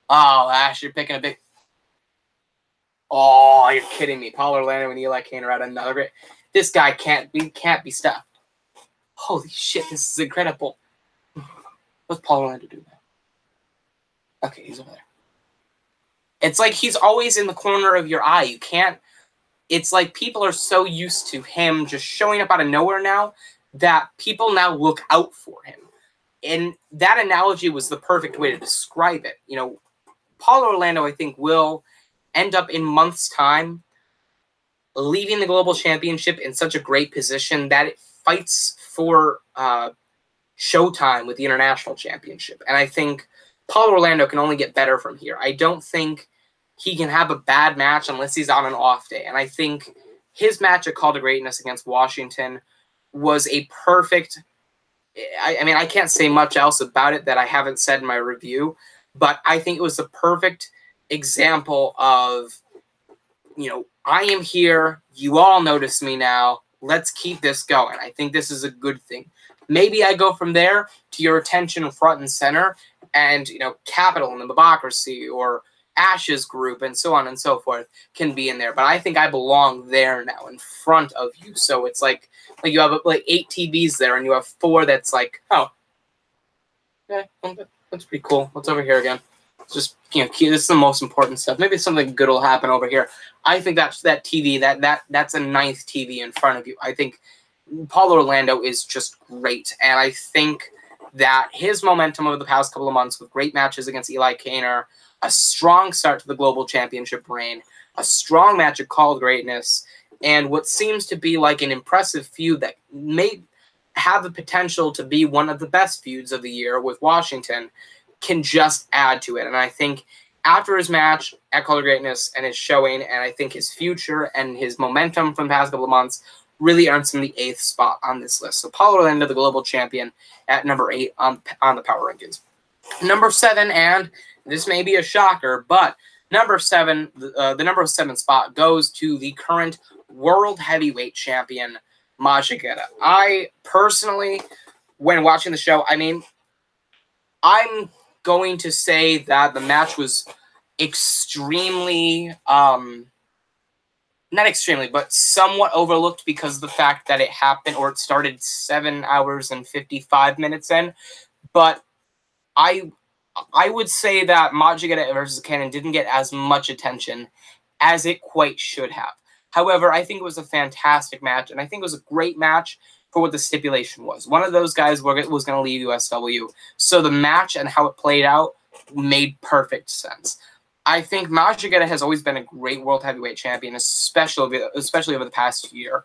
Oh, Ash, you're picking a big... Oh, you're kidding me. Paul Orlando and Eli Kaynor out another great... This guy can't be stopped. Holy shit, this is incredible. What's Paul Orlando do now? Okay, he's over there. It's like he's always in the corner of your eye. You can't... It's like people are so used to him just showing up out of nowhere now that people now look out for him. And that analogy was the perfect way to describe it. You know, Paul Orlando, I think, will end up in months' time leaving the Global Championship in such a great position that it fights for showtime with the International Championship. And I think Paul Orlando can only get better from here. I don't think he can have a bad match unless he's on an off day. And I think his match at Call to Greatness against Washington was a perfect... I mean, I can't say much else about it that I haven't said in my review, but I think it was the perfect example of, you know, I am here. You all notice me now. Let's keep this going. I think this is a good thing. Maybe I go from there to your attention front and center and, you know, Capital and the Mobocracy or Ash's group and so on and so forth can be in there. But I think I belong there now in front of you. So it's like you have like 8 TVs there and you have 4 that's like, oh, yeah, that's pretty cool. What's over here again? It's just, you know, this is the most important stuff. Maybe something good will happen over here. I think that's that TV, that's a 9th TV in front of you. I think Paul Orlando is just great. And I think that his momentum over the past couple of months with great matches against Eli Kaynor, a strong start to the Global Championship reign, a strong match at Call of Greatness, and what seems to be like an impressive feud that may have the potential to be one of the best feuds of the year with Washington can just add to it. And I think after his match at Call of Greatness and his showing, and I think his future and his momentum from the past couple of months really earns him the 8th spot on this list. So Paulo Orlando, the Global Champion, at number 8 on the Power Rankings. Number 7, and this may be a shocker, but number 7, the number 7 spot goes to the current World Heavyweight Champion, Majagetta. I personally, when watching the show, I mean, I'm going to say that the match was extremely, not extremely, but somewhat overlooked because of the fact that it happened, or it started 7 hours and 55 minutes in. But I would say that Majagetta versus Kaynor didn't get as much attention as it quite should have. However, I think it was a fantastic match, and I think it was a great match for what the stipulation was. One of those guys was going to leave USW, so the match and how it played out made perfect sense. I think Majagetta has always been a great World Heavyweight Champion, especially over the past year.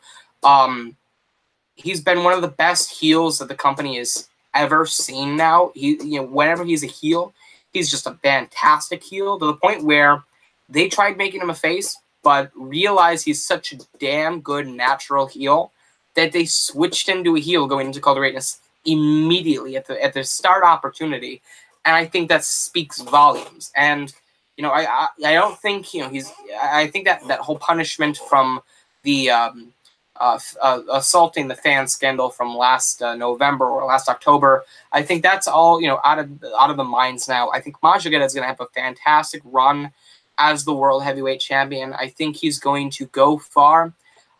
He's been one of the best heels that the company has ever seen now. Whenever he's a heel, he's just a fantastic heel, to the point where they tried making him a face, but realized he's such a damn good natural heel that they switched him to a heel going into Call of Greatness immediately at the start opportunity. And I think that speaks volumes. And I don't think I think that whole punishment from the assaulting the fan scandal from last November or last October, I think that's all out of the minds now. I think Majagetta is going to have a fantastic run as the World Heavyweight Champion. I think he's going to go far.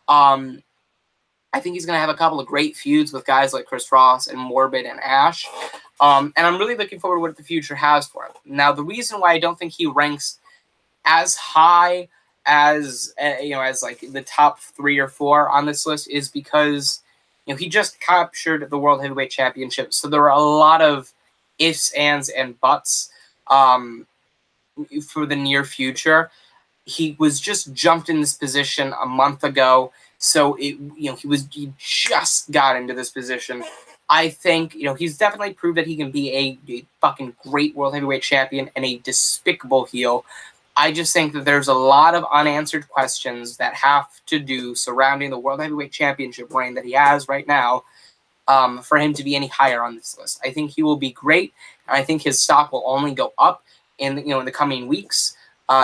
I think he's going to have a couple of great feuds with guys like Chris Ross and Morbid and Ash. And I'm really looking forward to what the future has for him. Now, the reason why I don't think he ranks as high as as like the top 3 or 4 on this list is because he just captured the World Heavyweight Championship, so there are a lot of ifs, ands, and buts for the near future. He was just jumped in this position a month ago, so he just got into this position. I think he's definitely proved that he can be a fucking great World Heavyweight Champion and a despicable heel. I just think that there's a lot of unanswered questions that have to do surrounding the World Heavyweight Championship reign that he has right now for him to be any higher on this list. I think he will be great, and I think his stock will only go up in the coming weeks,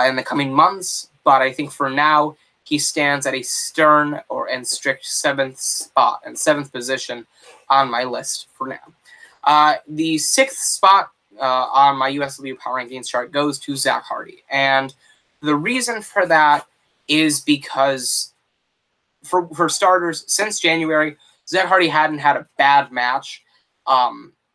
in the coming months. But I think for now, he stands at a stern and strict 7th spot and 7th position on my list for now. The 6th spot on my USW Power Rankings chart goes to Zack Hardy. And the reason for that is because, for starters, since January, Zack Hardy hadn't had a bad match.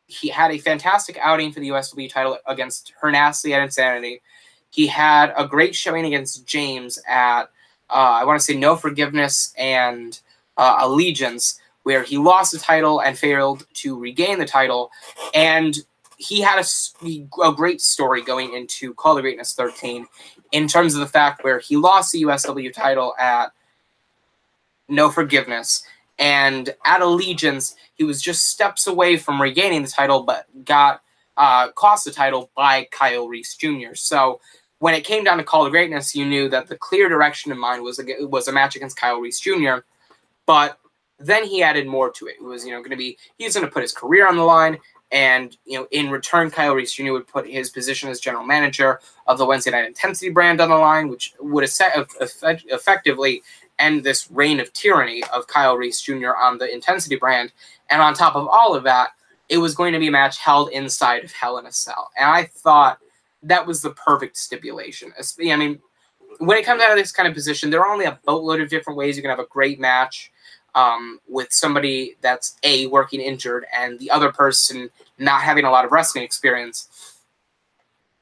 He had a fantastic outing for the USW title against Hernasli at Insanity. He had a great showing against James at, I want to say, No Forgiveness and Allegiance, where he lost the title and failed to regain the title. And he had a great story going into Call of Greatness 13 in terms of the fact where he lost the USW title at No Forgiveness, and at Allegiance, he was just steps away from regaining the title, but got cost the title by Kyle Reese Jr. So when it came down to Call of Greatness, you knew that the clear direction in mind was a match against Kyle Reese Jr., but then he added more to it. It was going to be, he's going to put his career on the line, and in return, Kyle Reese Jr. would put his position as general manager of the Wednesday Night Intensity brand on the line, which would effectively end this reign of tyranny of Kyle Reese Jr. on the Intensity brand. And on top of all of that, it was going to be a match held inside of Hell in a Cell. And I thought that was the perfect stipulation. I mean, when it comes out of this kind of position, there are only a boatload of different ways you can have a great match with somebody that's working injured and the other person not having a lot of wrestling experience.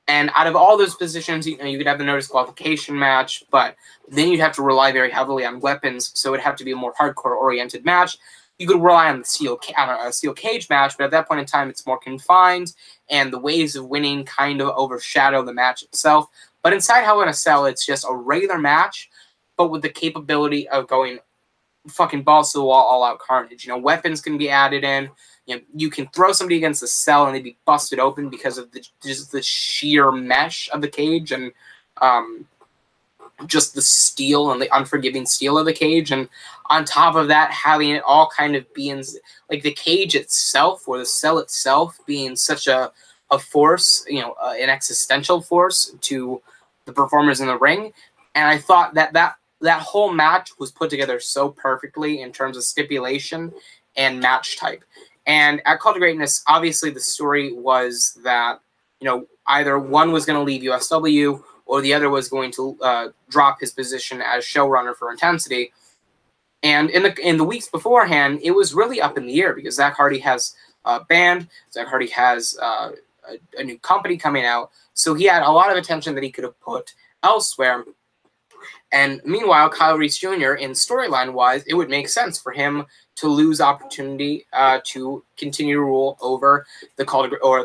And out of all those positions, you could have the no disqualification match, but then you'd have to rely very heavily on weapons, so it'd have to be a more hardcore-oriented match. you could rely on a steel cage match, but at that point in time, it's more confined, and the ways of winning kind of overshadow the match itself. But inside Hell in a Cell, it's just a regular match, but with the capability of going fucking balls to the wall, all out carnage. You know, weapons can be added in. You know, you can throw somebody against the cell and they'd be busted open because of just the sheer mesh of the cage and just the steel and the unforgiving steel of the cage. And on top of that, having it all kind of be in, like, the cage itself or the cell itself being such a force, you know, an existential force to the performers in the ring. And I thought that whole match was put together so perfectly in terms of stipulation and match type. And at Call to Greatness, obviously the story was that, you know, either one was going to leave USW or the other was going to drop his position as showrunner for Intensity. And in the weeks beforehand, it was really up in the air because Zack Hardy has a band, Zack Hardy has a new company coming out, so he had a lot of attention that he could have put elsewhere. And meanwhile, Kyle Reese Jr., in storyline-wise, it would make sense for him to lose opportunity to continue to rule over the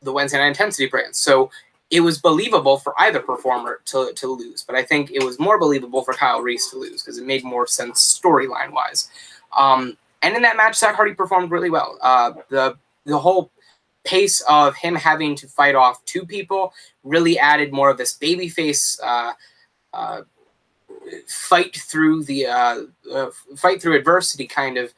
Wednesday Night Intensity brand. So it was believable for either performer to lose, but I think it was more believable for Kyle Reese to lose because it made more sense storyline-wise. And in that match, Zack Hardy performed really well. The whole pace of him having to fight off two people really added more of this babyface fight through adversity kind of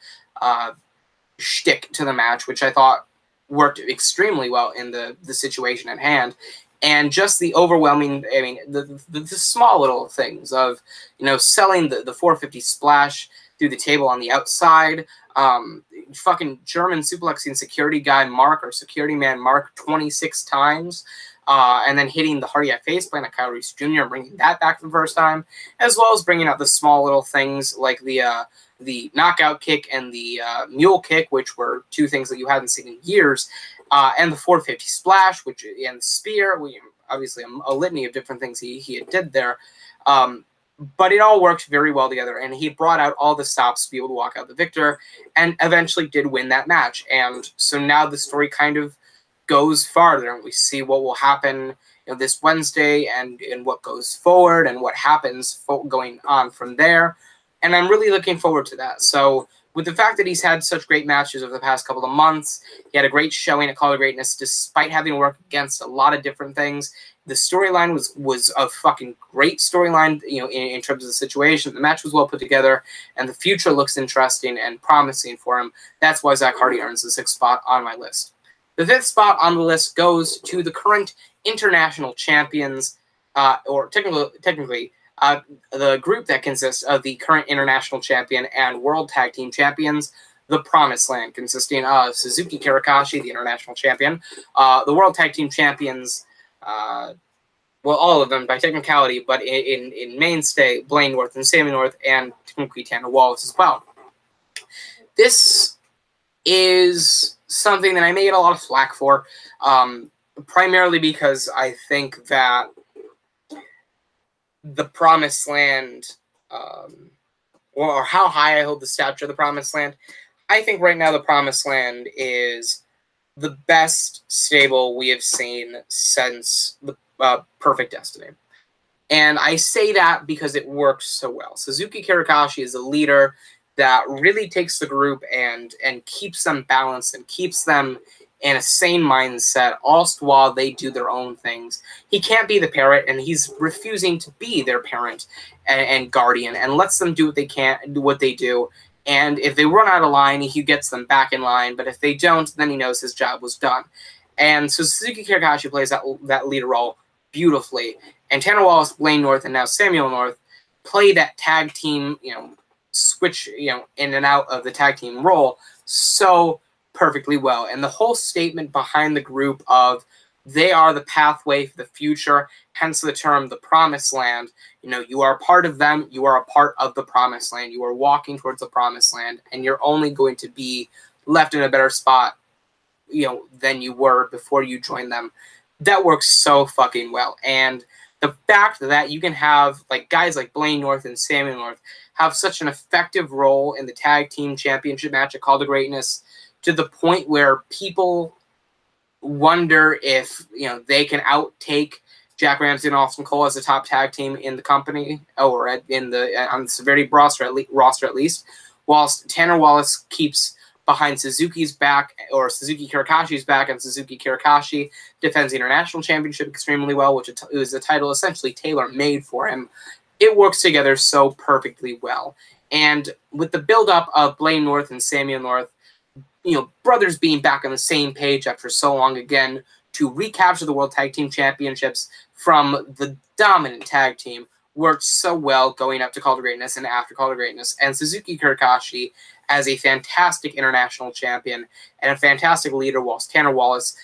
shtick to the match, which I thought worked extremely well in the situation at hand. And just the overwhelming, I mean, the small little things of, you know, selling the 450 splash through the table on the outside, fucking German suplexing security guy Mark, or security man Mark, 26 times, and then hitting the Hardy at faceplant at Kyle Reese Jr. and bringing that back for the first time, as well as bringing out the small little things like the knockout kick and the mule kick, which were two things that you hadn't seen in years, and the 450 splash, which, and the spear, obviously a litany of different things he did there. But it all worked very well together, and he brought out all the stops to be able to walk out the victor, and eventually did win that match. And so now the story kind of goes farther, and we see what will happen, you know, this Wednesday, and what goes forward, and what happens going on from there. And I'm really looking forward to that. So with the fact that he's had such great matches over the past couple of months, he had a great showing at Call of Greatness despite having to work against a lot of different things. The storyline was a fucking great storyline, you know, in terms of the situation. The match was well put together, and the future looks interesting and promising for him. That's why Zack Hardy earns the 6th spot on my list. The 5th spot on the list goes to the current international champions, or technically, the group that consists of the current international champion and world tag team champions, the Promised Land, consisting of Suzuki Kirikashi, the international champion, the world tag team champions, well, all of them by technicality, but in mainstay, Blaine North and Sammy North, and technically Tanner Wallace as well. This is something that I may get a lot of flack for, primarily because I think that the Promised Land, or how high I hold the stature of the Promised Land, I think right now the Promised Land is the best stable we have seen since the Perfect Destiny. And I say that because it works so well. Suzuki Kirikashi is a leader that really takes the group and keeps them balanced and keeps them in a sane mindset, all while they do their own things. He can't be the parent, and he's refusing to be their parent and guardian, and lets them do what they can, do what they do. And if they run out of line, he gets them back in line. But if they don't, then he knows his job was done. And so Suzuki Kirikashi plays that leader role beautifully. And Tanner Wallace, Blaine North, and now Samuel North play that tag team, you know, switch, you know, in and out of the tag team role so perfectly well. And the whole statement behind the group of they are the pathway for the future, hence the term the Promised Land. You know, you are a part of them, you are a part of the Promised Land, you are walking towards the Promised Land, and you're only going to be left in a better spot, you know, than you were before you joined them. That works so fucking well. And the fact that you can have like guys like Blaine North and Samuel North have such an effective role in the tag team championship match at Call to Greatness, to the point where people wonder if they can outtake Jack Ramsay and Austin Cole as the top tag team in the company, or on the Severity roster at least, whilst Tanner Wallace keeps behind Suzuki's back, or Suzuki Kirikashi's back, and Suzuki Kirikashi defends the International Championship extremely well, which is a title essentially tailor-made for him. It works together so perfectly well. And with the build-up of Blaine North and Samuel North, brothers being back on the same page after so long again to recapture the World Tag Team Championships from the dominant tag team worked so well going up to Call to Greatness and after Call to Greatness. And Suzuki Kirikashi as a fantastic international champion and a fantastic leader, whilst Tanner Wallace,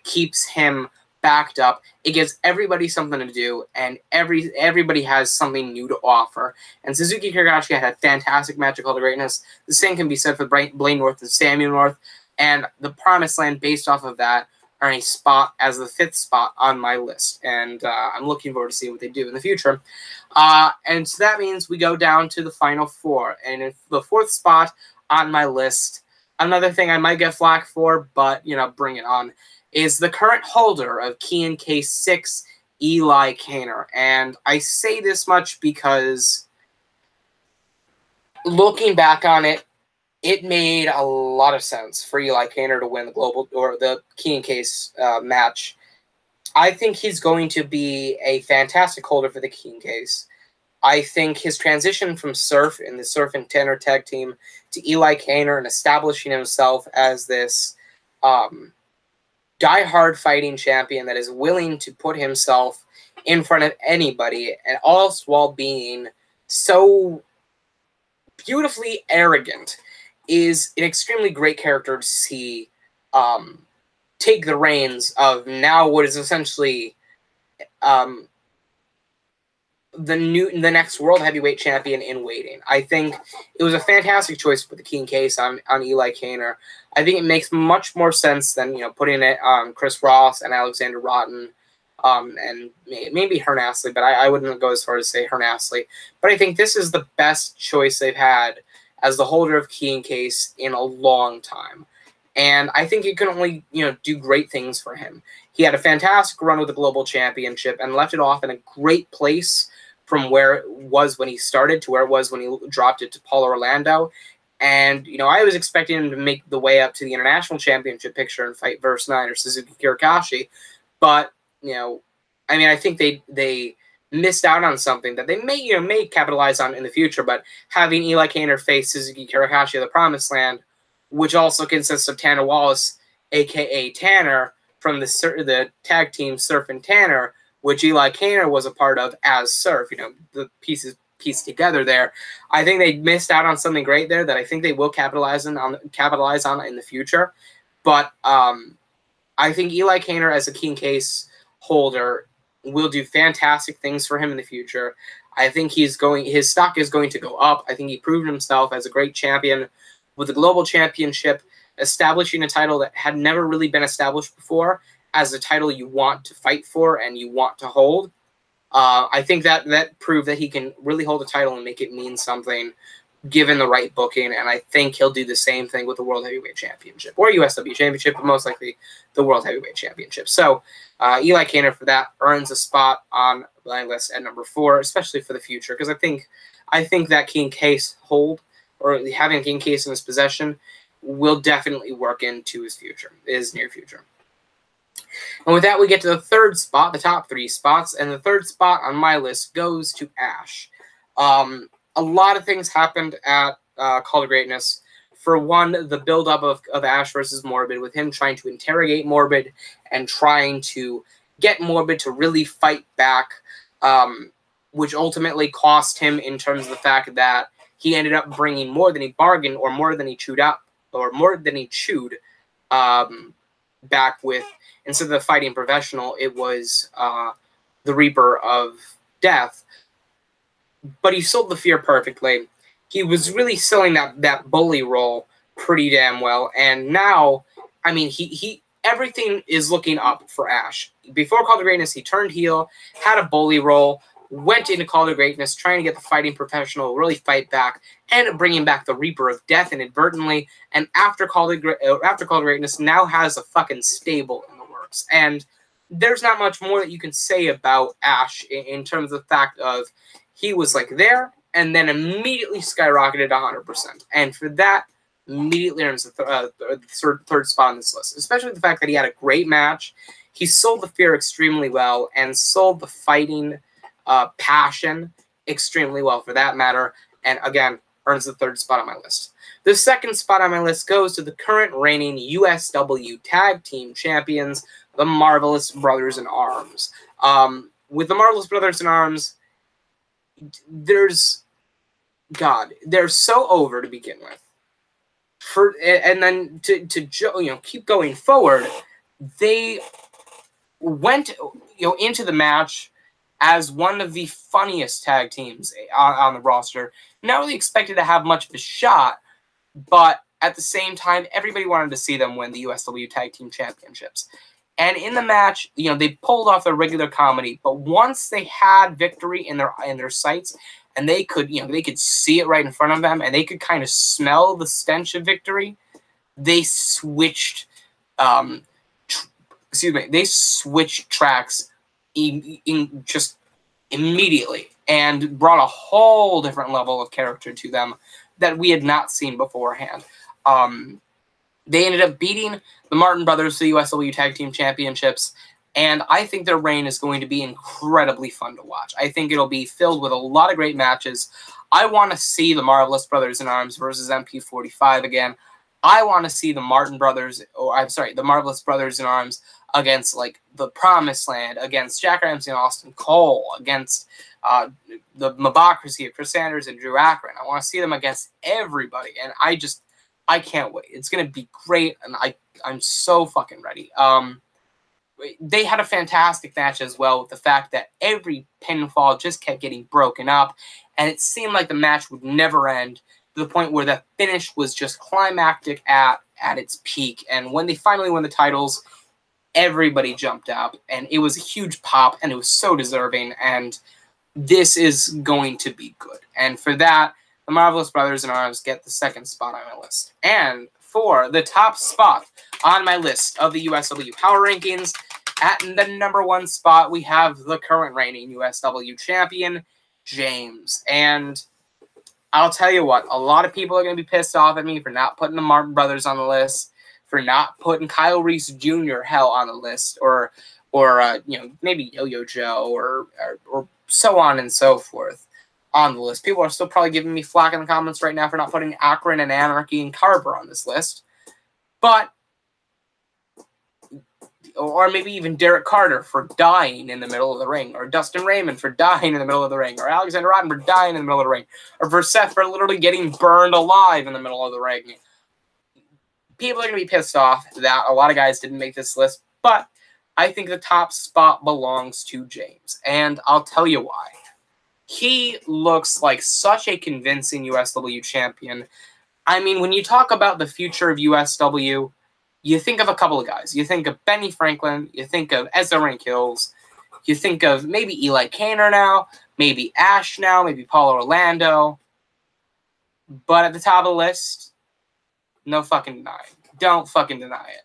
keeps him backed up. It gives everybody something to do, and everybody has something new to offer. And Suzuki Kirikashi had a fantastic match at Call to Greatness. The same can be said for Blaine North and Samuel North, and the Promised Land based off of that are a spot as the 5th spot on my list, and I'm looking forward to seeing what they do in the future. And so that means we go down to the final 4, and in the 4th spot on my list, another thing I might get flack for, but bring it on, is the current holder of Key in Case 6, Eli Kaynor. And I say this much because looking back on it, it made a lot of sense for Eli Kaynor to win the global or the Key in Case match. I think he's going to be a fantastic holder for the Key in Case. I think his transition from Surf in the Surf and Tanner tag team to Eli Kaynor and establishing himself as this die-hard fighting champion that is willing to put himself in front of anybody, and all while being so beautifully arrogant, is an extremely great character to see take the reins of now what is essentially the next world heavyweight champion in waiting. I think it was a fantastic choice to put the Key in Case on Eli Kaynor. I think it makes much more sense than putting it on Chris Ross and Alexander Rotten, and maybe Hearn Astley, but I wouldn't go as far as say Hearn Astley. But I think this is the best choice they've had as the holder of Key in Case in a long time. And I think it can only, do great things for him. He had a fantastic run with the Global Championship and left it off in a great place from where it was when he started to where it was when he dropped it to Paul Orlando. And, I was expecting him to make the way up to the International Championship picture and fight Verse 9 or Suzuki Kirikashi. But, I think they missed out on something that they may capitalize on in the future. But having Eli Kaynor face Suzuki Kirikashi of the Promised Land, which also consists of Tanner Wallace, a.k.a. Tanner, from the tag team Surf and Tanner, which Eli Kaynor was a part of as Surf, the pieces pieced together there. I think they missed out on something great there that I think they will capitalize on in the future. But I think Eli Kaynor as a Key in Case holder will do fantastic things for him in the future. I think his stock is going to go up. I think he proved himself as a great champion with the Global Championship, establishing a title that had never really been established before as a title you want to fight for and you want to hold. I think that proved that he can really hold a title and make it mean something given the right booking, and I think he'll do the same thing with the World Heavyweight Championship or USW Championship, but most likely the World Heavyweight Championship. So Eli Kaynor for that earns a spot on my list at number 4, especially for the future, because I think that Key in Case hold, or having a Key in Case in his possession, will definitely work into his near future. And with that, we get to the 3rd spot, the top 3 spots, and the 3rd spot on my list goes to Ash. A lot of things happened at Call to Greatness. For one, the build-up of Ash versus Morbid, with him trying to interrogate Morbid and trying to get Morbid to really fight back, which ultimately cost him in terms of the fact that he ended up bringing more than he bargained, or more than he chewed back with. Instead of fighting professional, it was the Reaper of Death. But he sold the fear perfectly. He was really selling that bully role pretty damn well. And now, he everything is looking up for Ash. Before Call to Greatness, he turned heel, had a bully role, went into Call to Greatness, trying to get the fighting professional, really fight back, and bringing back the Reaper of Death inadvertently. And after Call to Greatness, now has a fucking stable in the works. And there's not much more that you can say about Ash in terms of the fact of he was like there and then immediately skyrocketed 100%. And for that, immediately earns the third spot on this list, especially the fact that he had a great match. He sold the fear extremely well and sold the fighting passion extremely well for that matter. And again, earns the third spot on my list. The second spot on my list goes to the current reigning USW Tag Team Champions, the Marvelous Brothers in Arms. With the Marvelous Brothers in Arms, they're so over to begin with. And then to keep going forward, they went into the match as one of the funniest tag teams on the roster. Not really expected to have much of a shot, but at the same time, everybody wanted to see them win the USW Tag Team Championships. And in the match, they pulled off their regular comedy, but once they had victory in their sights, and they could see it right in front of them, and they could kind of smell the stench of victory, they switched tracks just immediately and brought a whole different level of character to them that we had not seen beforehand. They ended up beating the Martin Brothers to the USW Tag Team Championships, and I think their reign is going to be incredibly fun to watch. I think it'll be filled with a lot of great matches. I want to see the Marvelous Brothers in Arms versus MP45 again. I want to see the the Marvelous Brothers in Arms against the Promised Land, against Jack Ramsay and Austin Cole, against the Mobocracy of Chris Sanders and Drew Akron. I want to see them against everybody, and I can't wait. It's going to be great, and I'm so fucking ready. They had a fantastic match as well, with the fact that every pinfall just kept getting broken up, and it seemed like the match would never end, to the point where the finish was just climactic at its peak. And when they finally won the titles, everybody jumped up, and it was a huge pop, and it was so deserving, and this is going to be good. And for that, the Marvelous Brothers in Arms get the second spot on my list. And for the top spot on my list of the USW Power Rankings, at the number 1 spot, we have the current reigning USW Champion, James. And I'll tell you what, a lot of people are going to be pissed off at me for not putting the Martin Brothers on the list, for not putting Kyle Reese Jr. on the list, or maybe Yo-Yo Joe, or so on and so forth on the list. People are still probably giving me flack in the comments right now for not putting Akron and Anarchy and Carver on this list. Or maybe even Derek Carter for dying in the middle of the ring, or Dustin Raymond for dying in the middle of the ring, or Alexander Rotten for dying in the middle of the ring, or for Seth for literally getting burned alive in the middle of the ring. People are going to be pissed off that a lot of guys didn't make this list, but I think the top spot belongs to James, and I'll tell you why. He looks like such a convincing USW champion. I mean, when you talk about the future of USW, you think of a couple of guys. You think of Benny Franklin, you think of Ezra Kills, you think of maybe Eli Kaynor now, maybe Ash now, maybe Paul Orlando. But at the top of the list, no fucking denying. Don't fucking deny it.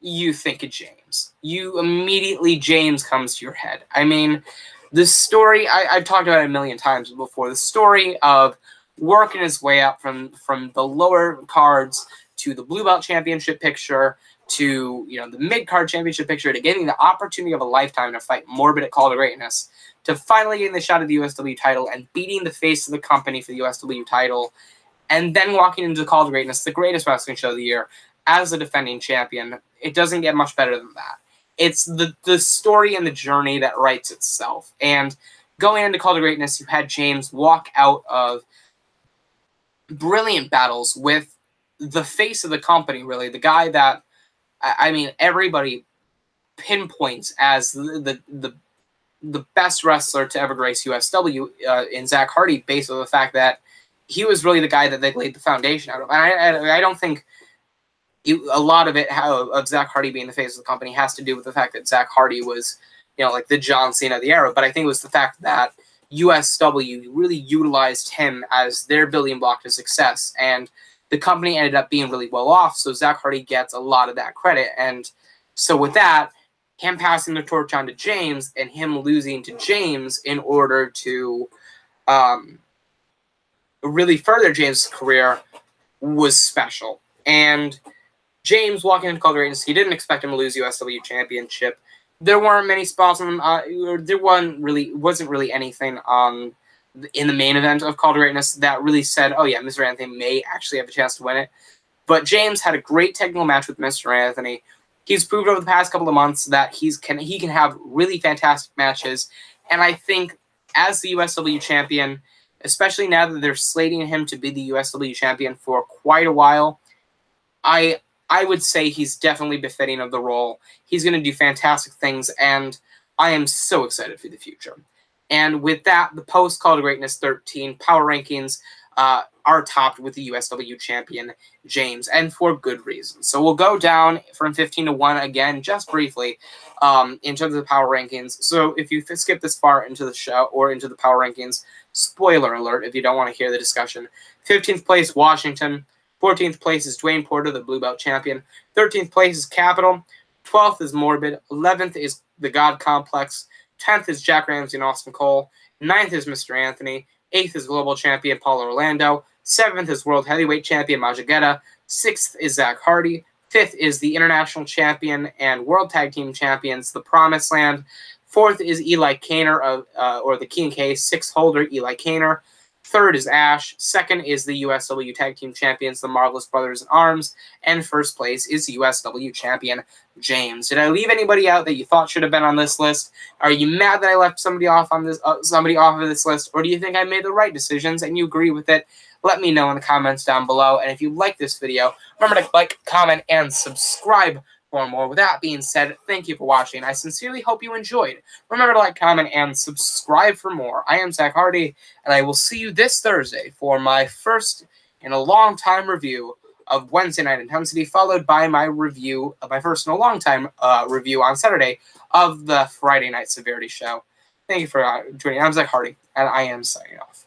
You think of James. James comes to your head. I mean, the story, I've talked about it a million times before, the story of working his way up from the lower cards to the Blue Belt Championship picture, to the mid-card championship picture, to getting the opportunity of a lifetime to fight Morbid at Call to Greatness, to finally getting the shot at the USW title and beating the face of the company for the USW title, and then walking into the Call to Greatness, the greatest wrestling show of the year, as the defending champion. It doesn't get much better than that. It's the story and the journey that writes itself. And going into Call to Greatness, you had James walk out of brilliant battles with the face of the company, really. The guy that, I mean, everybody pinpoints as the best wrestler to ever grace USW in Zack Hardy, based on the fact that he was really the guy that they laid the foundation out of. And I don't think a lot of it of Zack Hardy being the face of the company has to do with the fact that Zack Hardy was, like the John Cena of the era. But I think it was the fact that USW really utilized him as their building block to success, and the company ended up being really well off. So Zack Hardy gets a lot of that credit, and so with that, him passing the torch on to James and him losing to James in order to really further James' career was special. And James walking into Call to Greatness, he didn't expect him to lose USW Championship. There weren't many spots on there wasn't really anything in the main event of Call to Greatness that really said, oh yeah, Mr. Anthony may actually have a chance to win it. But James had a great technical match with Mr. Anthony. He's proved over the past couple of months that he can have really fantastic matches. And I think as the USW champion, especially now that they're slating him to be the USW champion for quite a while, I would say he's definitely befitting of the role. He's going to do fantastic things, and I am so excited for the future. And with that, the post Call to Greatness 13 power rankings are topped with the USW champion, James, and for good reason. So we'll go down from 15 to 1 again, just briefly, in terms of the power rankings. So if you skip this far into the show or into the power rankings, spoiler alert if you don't want to hear the discussion. 15th place, Washington. 14th place is Dwayne Porter, the Blue Belt champion. 13th place is Capital. 12th is Morbid. 11th is the God Complex. 10th is Jack Ramsay and Austin Cole. 9th is Mr. Anthony. 8th is Global Champion Paul Orlando. 7th is World Heavyweight Champion Majagetta. 6th is Zack Hardy. 5th is the International Champion and World Tag Team Champions, The Promised Land. 4th is Eli Kaynor, or the King K, 6th holder Eli Kaynor. 3rd is Ash. 2nd is the USW Tag Team Champions, the Marvelous Brothers in Arms. And 1st place is USW Champion James. Did I leave anybody out that you thought should have been on this list? Are you mad that I left somebody off on this, somebody off of this list, or do you think I made the right decisions and you agree with it? Let me know in the comments down below. And if you like this video, remember to like, comment, and subscribe for more. With that being said, thank you for watching. I sincerely hope you enjoyed. Remember to like, comment, and subscribe for more. I am Zack Hardy, and I will see you this Thursday for my first in a long time review of Wednesday Night Intensity, followed by my review of my first in a long time review on Saturday of the Friday Night Severity Show. Thank you for joining. I'm Zack Hardy, and I am signing off.